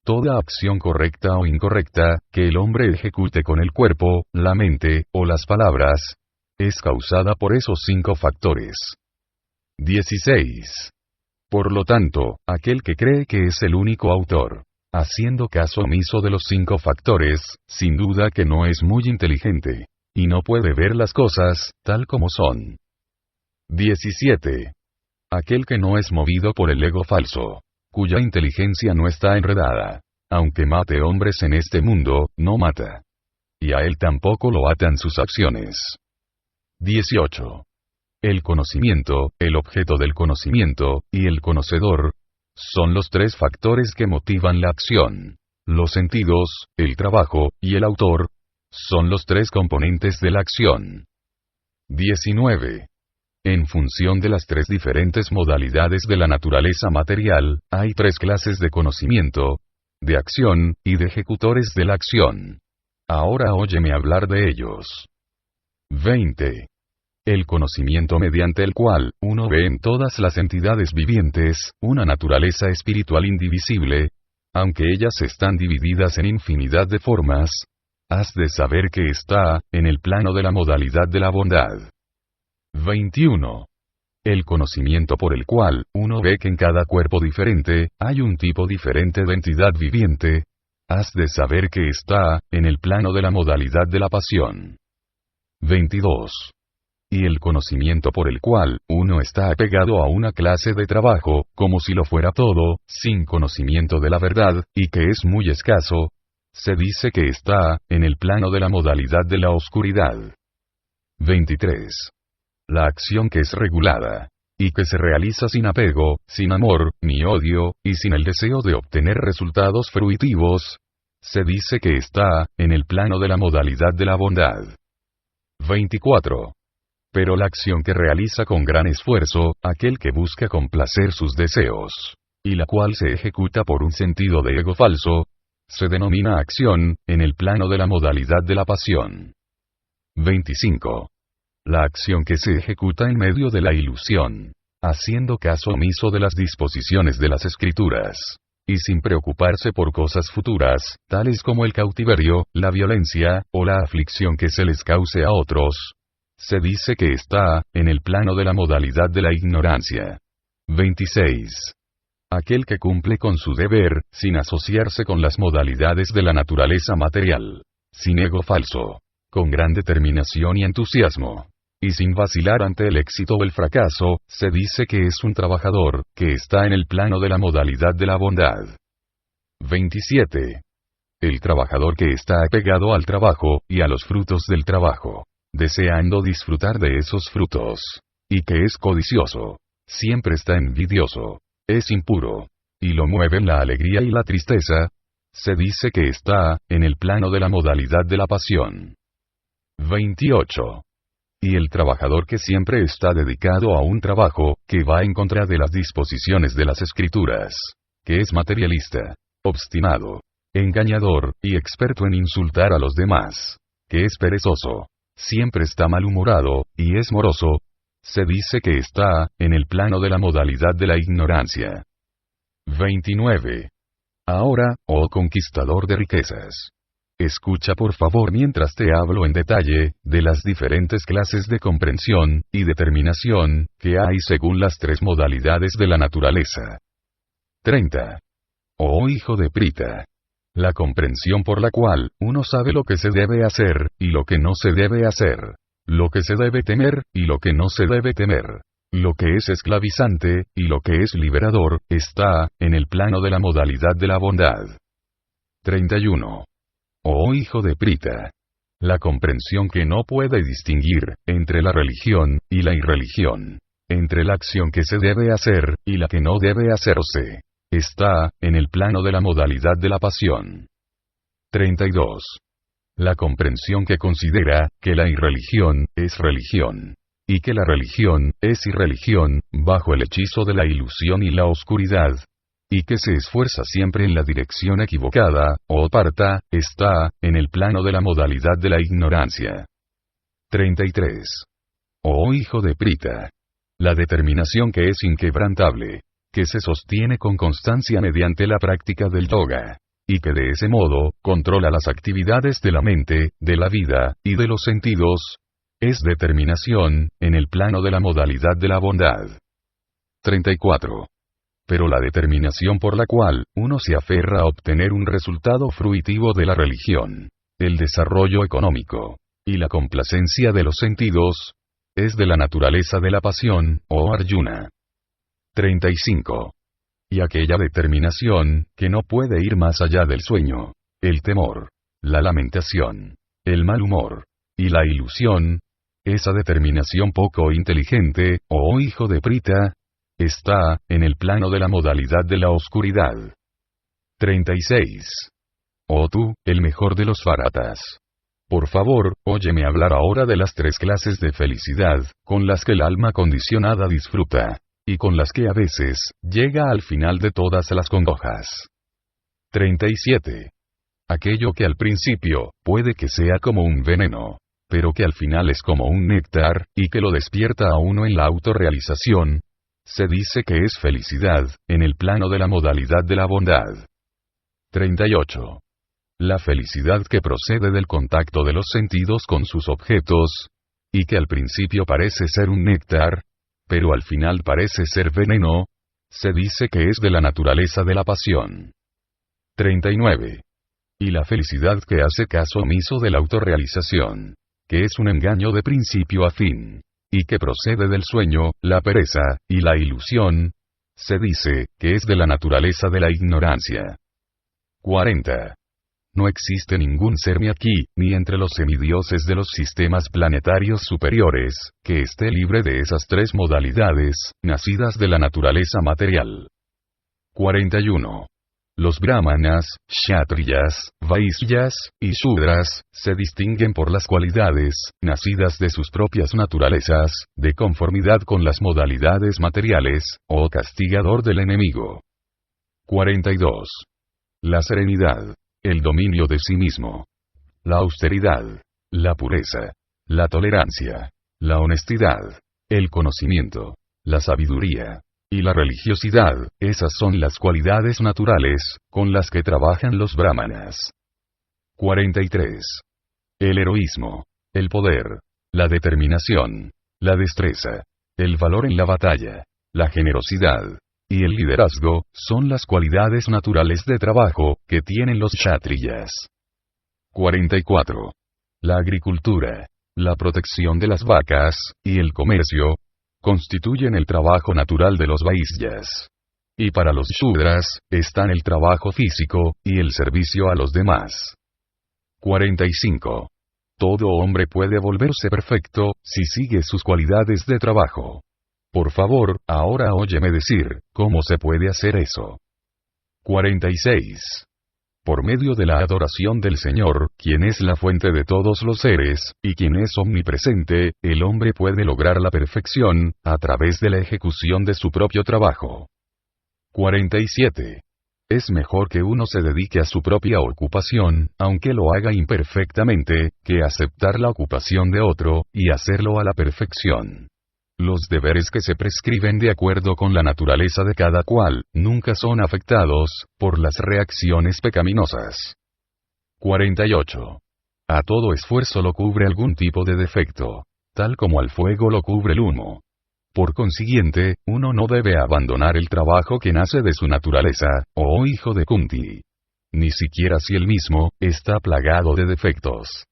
Toda acción correcta o incorrecta, que el hombre ejecute con el cuerpo, la mente, o las palabras, es causada por esos 5 factores. 16. Por lo tanto, aquel que cree que es el único autor, haciendo caso omiso de los 5 factores, sin duda que no es muy inteligente, y no puede ver las cosas, tal como son. 17. Aquel que no es movido por el ego falso, cuya inteligencia no está enredada, aunque mate hombres en este mundo, no mata. Y a él tampoco lo atan sus acciones. 18. El conocimiento, el objeto del conocimiento, y el conocedor, son los 3 factores que motivan la acción. Los sentidos, el trabajo, y el autor, son los 3 componentes de la acción. 19. En función de las 3 diferentes modalidades de la naturaleza material, hay 3 clases de conocimiento, de acción, y de ejecutores de la acción. Ahora óyeme hablar de ellos. 20. El conocimiento mediante el cual, uno ve en todas las entidades vivientes, una naturaleza espiritual indivisible, aunque ellas están divididas en infinidad de formas, has de saber que está, en el plano de la modalidad de la bondad. 21. El conocimiento por el cual uno ve que en cada cuerpo diferente, hay un tipo diferente de entidad viviente. Has de saber que está, en el plano de la modalidad de la pasión. 22. Y el conocimiento por el cual uno está apegado a una clase de trabajo, como si lo fuera todo, sin conocimiento de la verdad, y que es muy escaso, se dice que está, en el plano de la modalidad de la oscuridad. 23. La acción que es regulada, y que se realiza sin apego, sin amor, ni odio, y sin el deseo de obtener resultados fruitivos, se dice que está, en el plano de la modalidad de la bondad. 24. Pero la acción que realiza con gran esfuerzo, aquel que busca complacer sus deseos, y la cual se ejecuta por un sentido de ego falso, se denomina acción, en el plano de la modalidad de la pasión. 25. La acción que se ejecuta en medio de la ilusión, haciendo caso omiso de las disposiciones de las escrituras, y sin preocuparse por cosas futuras, tales como el cautiverio, la violencia, o la aflicción que se les cause a otros, se dice que está, en el plano de la modalidad de la ignorancia. 26. Aquel que cumple con su deber, sin asociarse con las modalidades de la naturaleza material, sin ego falso, con gran determinación y entusiasmo, y sin vacilar ante el éxito o el fracaso, se dice que es un trabajador, que está en el plano de la modalidad de la bondad. 27. El trabajador que está apegado al trabajo, y a los frutos del trabajo, deseando disfrutar de esos frutos, y que es codicioso, siempre está envidioso, es impuro, y lo mueven la alegría y la tristeza, se dice que está, en el plano de la modalidad de la pasión. 28. Y el trabajador que siempre está dedicado a un trabajo, que va en contra de las disposiciones de las escrituras, que es materialista, obstinado, engañador, y experto en insultar a los demás, que es perezoso, siempre está malhumorado, y es moroso, se dice que está, en el plano de la modalidad de la ignorancia. 29. Ahora, oh conquistador de riquezas, escucha por favor mientras te hablo en detalle, de las diferentes clases de comprensión, y determinación, que hay según las tres modalidades de la naturaleza. 30. Oh hijo de Prita. La comprensión por la cual, uno sabe lo que se debe hacer, y lo que no se debe hacer, lo que se debe temer, y lo que no se debe temer, lo que es esclavizante, y lo que es liberador, está, en el plano de la modalidad de la bondad. 31. Oh hijo de Prita. La comprensión que no puede distinguir, entre la religión, y la irreligión, entre la acción que se debe hacer, y la que no debe hacerse, está, en el plano de la modalidad de la pasión. 32. La comprensión que considera, que la irreligión, es religión, y que la religión, es irreligión, bajo el hechizo de la ilusión y la oscuridad, y que se esfuerza siempre en la dirección equivocada, o parta, está, en el plano de la modalidad de la ignorancia. 33. Oh hijo de Prita. La determinación que es inquebrantable, que se sostiene con constancia mediante la práctica del yoga, y que de ese modo, controla las actividades de la mente, de la vida, y de los sentidos, es determinación, en el plano de la modalidad de la bondad. 34. Pero la determinación por la cual, uno se aferra a obtener un resultado fruitivo de la religión, el desarrollo económico, y la complacencia de los sentidos, es de la naturaleza de la pasión, oh Arjuna. 35. Y aquella determinación, que no puede ir más allá del sueño, el temor, la lamentación, el mal humor, y la ilusión, esa determinación poco inteligente, oh hijo de Prita, está, en el plano de la modalidad de la oscuridad. 36. Oh tú, el mejor de los Bharatas. Por favor, óyeme hablar ahora de las tres clases de felicidad, con las que el alma condicionada disfruta, y con las que a veces, llega al final de todas las congojas. 37. Aquello que al principio, puede que sea como un veneno, pero que al final es como un néctar, y que lo despierta a uno en la autorrealización, se dice que es felicidad, en el plano de la modalidad de la bondad. 38. La felicidad que procede del contacto de los sentidos con sus objetos, y que al principio parece ser un néctar, pero al final parece ser veneno, se dice que es de la naturaleza de la pasión. 39. Y la felicidad que hace caso omiso de la autorrealización, que es un engaño de principio a fin, y que procede del sueño, la pereza, y la ilusión, se dice que es de la naturaleza de la ignorancia. 40. No existe ningún ser ni aquí, ni entre los semidioses de los sistemas planetarios superiores, que esté libre de esas tres modalidades, nacidas de la naturaleza material. 41. Los brahmanas, kshatriyas, vaisyas, y shudras, se distinguen por las cualidades, nacidas de sus propias naturalezas, de conformidad con las modalidades materiales, o castigador del enemigo. 42. La serenidad, el dominio de sí mismo, la austeridad, la pureza, la tolerancia, la honestidad, el conocimiento, la sabiduría, y la religiosidad, esas son las cualidades naturales, con las que trabajan los brahmanas. 43. El heroísmo, el poder, la determinación, la destreza, el valor en la batalla, la generosidad, y el liderazgo, son las cualidades naturales de trabajo, que tienen los kshatriyas. 44. La agricultura, la protección de las vacas, y el comercio, constituyen el trabajo natural de los vaisyas. Y para los shudras, están el trabajo físico, y el servicio a los demás. 45. Todo hombre puede volverse perfecto, si sigue sus cualidades de trabajo. Por favor, ahora óyeme decir, ¿cómo se puede hacer eso? 46. Por medio de la adoración del Señor, quien es la fuente de todos los seres, y quien es omnipresente, el hombre puede lograr la perfección, a través de la ejecución de su propio trabajo. 47. Es mejor que uno se dedique a su propia ocupación, aunque lo haga imperfectamente, que aceptar la ocupación de otro, y hacerlo a la perfección. Los deberes que se prescriben de acuerdo con la naturaleza de cada cual, nunca son afectados por las reacciones pecaminosas. 48. A todo esfuerzo lo cubre algún tipo de defecto, tal como al fuego lo cubre el humo. Por consiguiente, uno no debe abandonar el trabajo que nace de su naturaleza, oh hijo de Kunti. Ni siquiera si él mismo está plagado de defectos.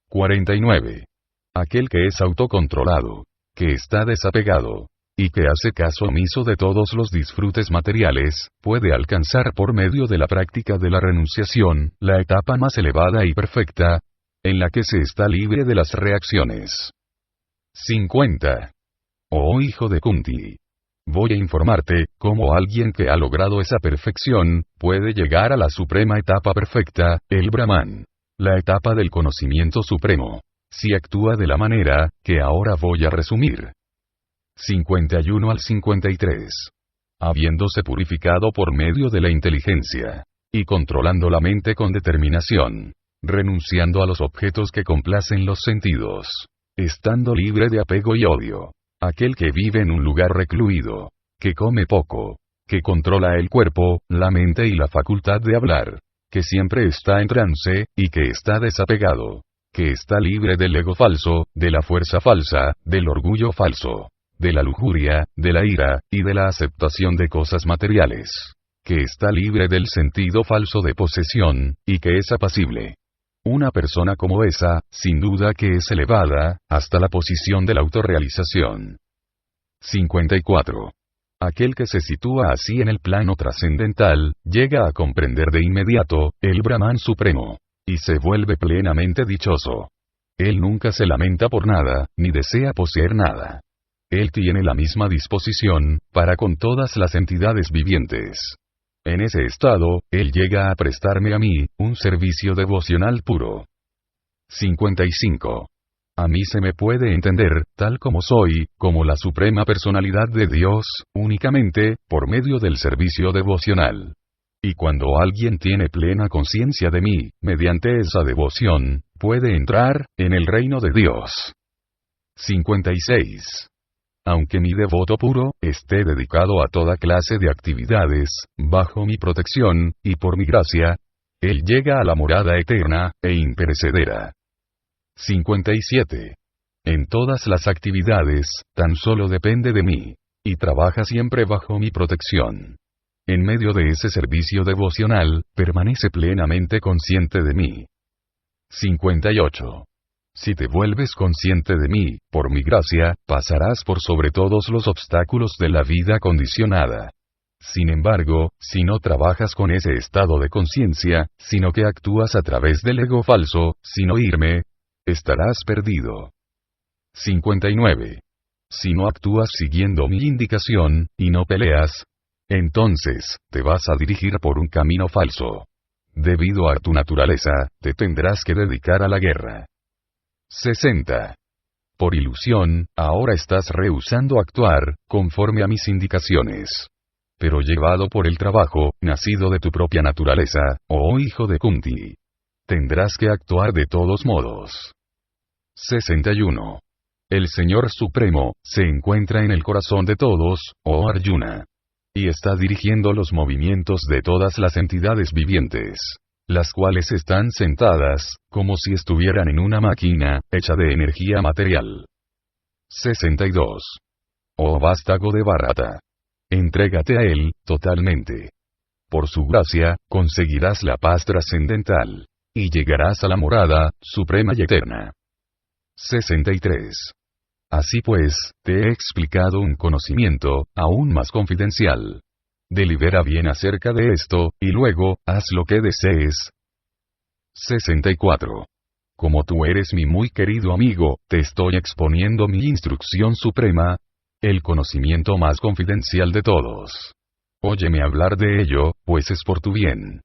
49. Aquel que es autocontrolado, que está desapegado, y que hace caso omiso de todos los disfrutes materiales, puede alcanzar por medio de la práctica de la renunciación, la etapa más elevada y perfecta, en la que se está libre de las reacciones. 50. Oh hijo de Kunti. Voy a informarte, cómo alguien que ha logrado esa perfección, puede llegar a la suprema etapa perfecta, el Brahman. La etapa del conocimiento supremo. Si actúa de la manera, que ahora voy a resumir. 51 al 53. Habiéndose purificado por medio de la inteligencia, y controlando la mente con determinación, renunciando a los objetos que complacen los sentidos, estando libre de apego y odio, aquel que vive en un lugar recluido, que come poco, que controla el cuerpo, la mente y la facultad de hablar, que siempre está en trance, y que está desapegado, que está libre del ego falso, de la fuerza falsa, del orgullo falso, de la lujuria, de la ira, y de la aceptación de cosas materiales, que está libre del sentido falso de posesión, y que es apacible. Una persona como esa, sin duda que es elevada, hasta la posición de la autorrealización. 54. Aquel que se sitúa así en el plano trascendental, llega a comprender de inmediato, el Brahman supremo, y se vuelve plenamente dichoso. Él nunca se lamenta por nada, ni desea poseer nada. Él tiene la misma disposición, para con todas las entidades vivientes. En ese estado, él llega a prestarme a mí, un servicio devocional puro. 55. A mí se me puede entender, tal como soy, como la suprema personalidad de Dios, únicamente, por medio del servicio devocional. Y cuando alguien tiene plena conciencia de mí, mediante esa devoción, puede entrar, en el reino de Dios. 56. Aunque mi devoto puro, esté dedicado a toda clase de actividades, bajo mi protección, y por mi gracia, él llega a la morada eterna, e imperecedera. 57. En todas las actividades, tan solo depende de mí. Y trabaja siempre bajo mi protección. En medio de ese servicio devocional, permanece plenamente consciente de mí. 58. Si te vuelves consciente de mí, por mi gracia, pasarás por sobre todos los obstáculos de la vida condicionada. Sin embargo, si no trabajas con ese estado de conciencia, sino que actúas a través del ego falso, sin oírme, estarás perdido. 59. Si no actúas siguiendo mi indicación, y no peleas, entonces, te vas a dirigir por un camino falso. Debido a tu naturaleza, te tendrás que dedicar a la guerra. 60. Por ilusión, ahora estás rehusando actuar, conforme a mis indicaciones. Pero llevado por el trabajo, nacido de tu propia naturaleza, oh hijo de Kunti, tendrás que actuar de todos modos. 61. El Señor Supremo, se encuentra en el corazón de todos, oh Arjuna. Y está dirigiendo los movimientos de todas las entidades vivientes, las cuales están sentadas, como si estuvieran en una máquina, hecha de energía material. 62. Oh vástago de Bharata. Entrégate a él, totalmente. Por su gracia, conseguirás la paz trascendental. Y llegarás a la morada, suprema y eterna. 63. Así pues, te he explicado un conocimiento, aún más confidencial. Delibera bien acerca de esto, y luego, haz lo que desees. 64. Como tú eres mi muy querido amigo, te estoy exponiendo mi instrucción suprema, el conocimiento más confidencial de todos. Óyeme hablar de ello, pues es por tu bien.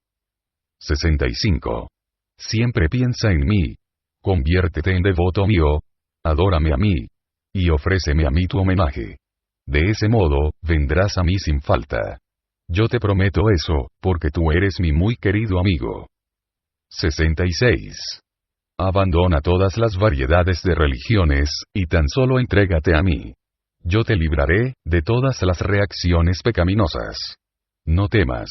65. Siempre piensa en mí. Conviértete en devoto mío. Adórame a mí. Y ofréceme a mí tu homenaje. De ese modo, vendrás a mí sin falta. Yo te prometo eso, porque tú eres mi muy querido amigo. 66. Abandona todas las variedades de religiones, y tan solo entrégate a mí. Yo te libraré de todas las reacciones pecaminosas. No temas.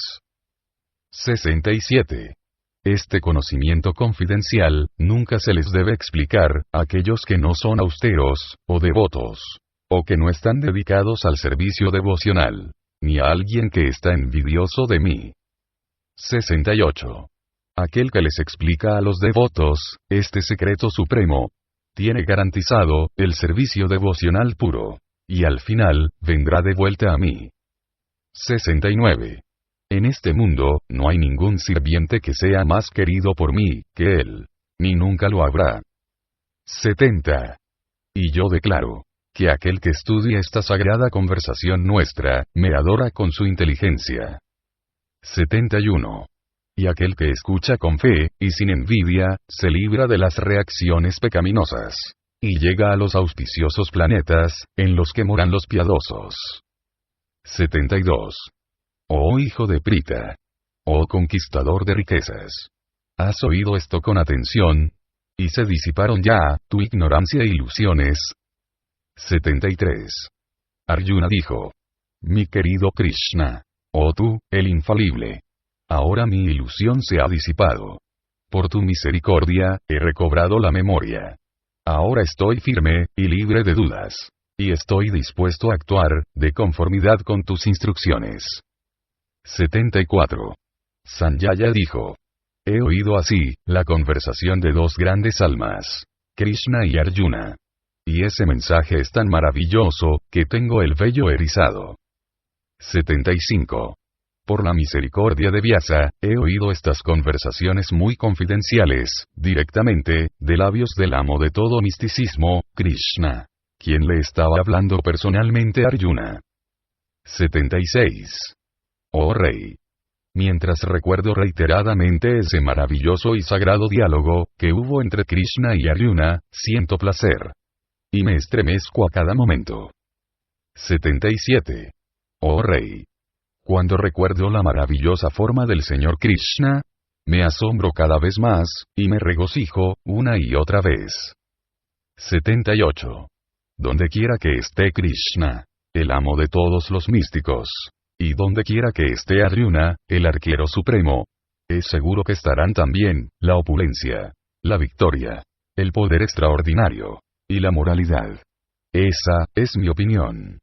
67. Este conocimiento confidencial, nunca se les debe explicar a aquellos que no son austeros, o devotos, o que no están dedicados al servicio devocional, ni a alguien que está envidioso de mí. 68. Aquel que les explica a los devotos, este secreto supremo, tiene garantizado el servicio devocional puro, y al final, vendrá de vuelta a mí. 69. En este mundo, no hay ningún sirviente que sea más querido por mí, que él. Ni nunca lo habrá. 70. Y yo declaro, que aquel que estudia esta sagrada conversación nuestra, me adora con su inteligencia. 71. Y aquel que escucha con fe, y sin envidia, se libra de las reacciones pecaminosas. Y llega a los auspiciosos planetas, en los que moran los piadosos. 72. Oh hijo de Prita. Oh conquistador de riquezas. ¿Has oído esto con atención? Y se disiparon ya, tu ignorancia e ilusiones. 73. Arjuna dijo. Mi querido Krishna. Oh tú, el infalible. Ahora mi ilusión se ha disipado. Por tu misericordia, he recobrado la memoria. Ahora estoy firme, y libre de dudas. Y estoy dispuesto a actuar, de conformidad con tus instrucciones. 74. Sanjaya dijo. He oído así, la conversación de dos grandes almas, Krishna y Arjuna. Y ese mensaje es tan maravilloso, que tengo el vello erizado. 75. Por la misericordia de Vyasa, he oído estas conversaciones muy confidenciales, directamente, de labios del amo de todo misticismo, Krishna, quien le estaba hablando personalmente a Arjuna. 76. Oh Rey. Mientras recuerdo reiteradamente ese maravilloso y sagrado diálogo, que hubo entre Krishna y Arjuna, siento placer. Y me estremezco a cada momento. 77. Oh Rey. Cuando recuerdo la maravillosa forma del Señor Krishna, me asombro cada vez más, y me regocijo, una y otra vez. 78. Donde quiera que esté Krishna, el amo de todos los místicos, y donde quiera que esté Arjuna, el arquero supremo, es seguro que estarán también, la opulencia, la victoria, el poder extraordinario, y la moralidad. Esa es mi opinión.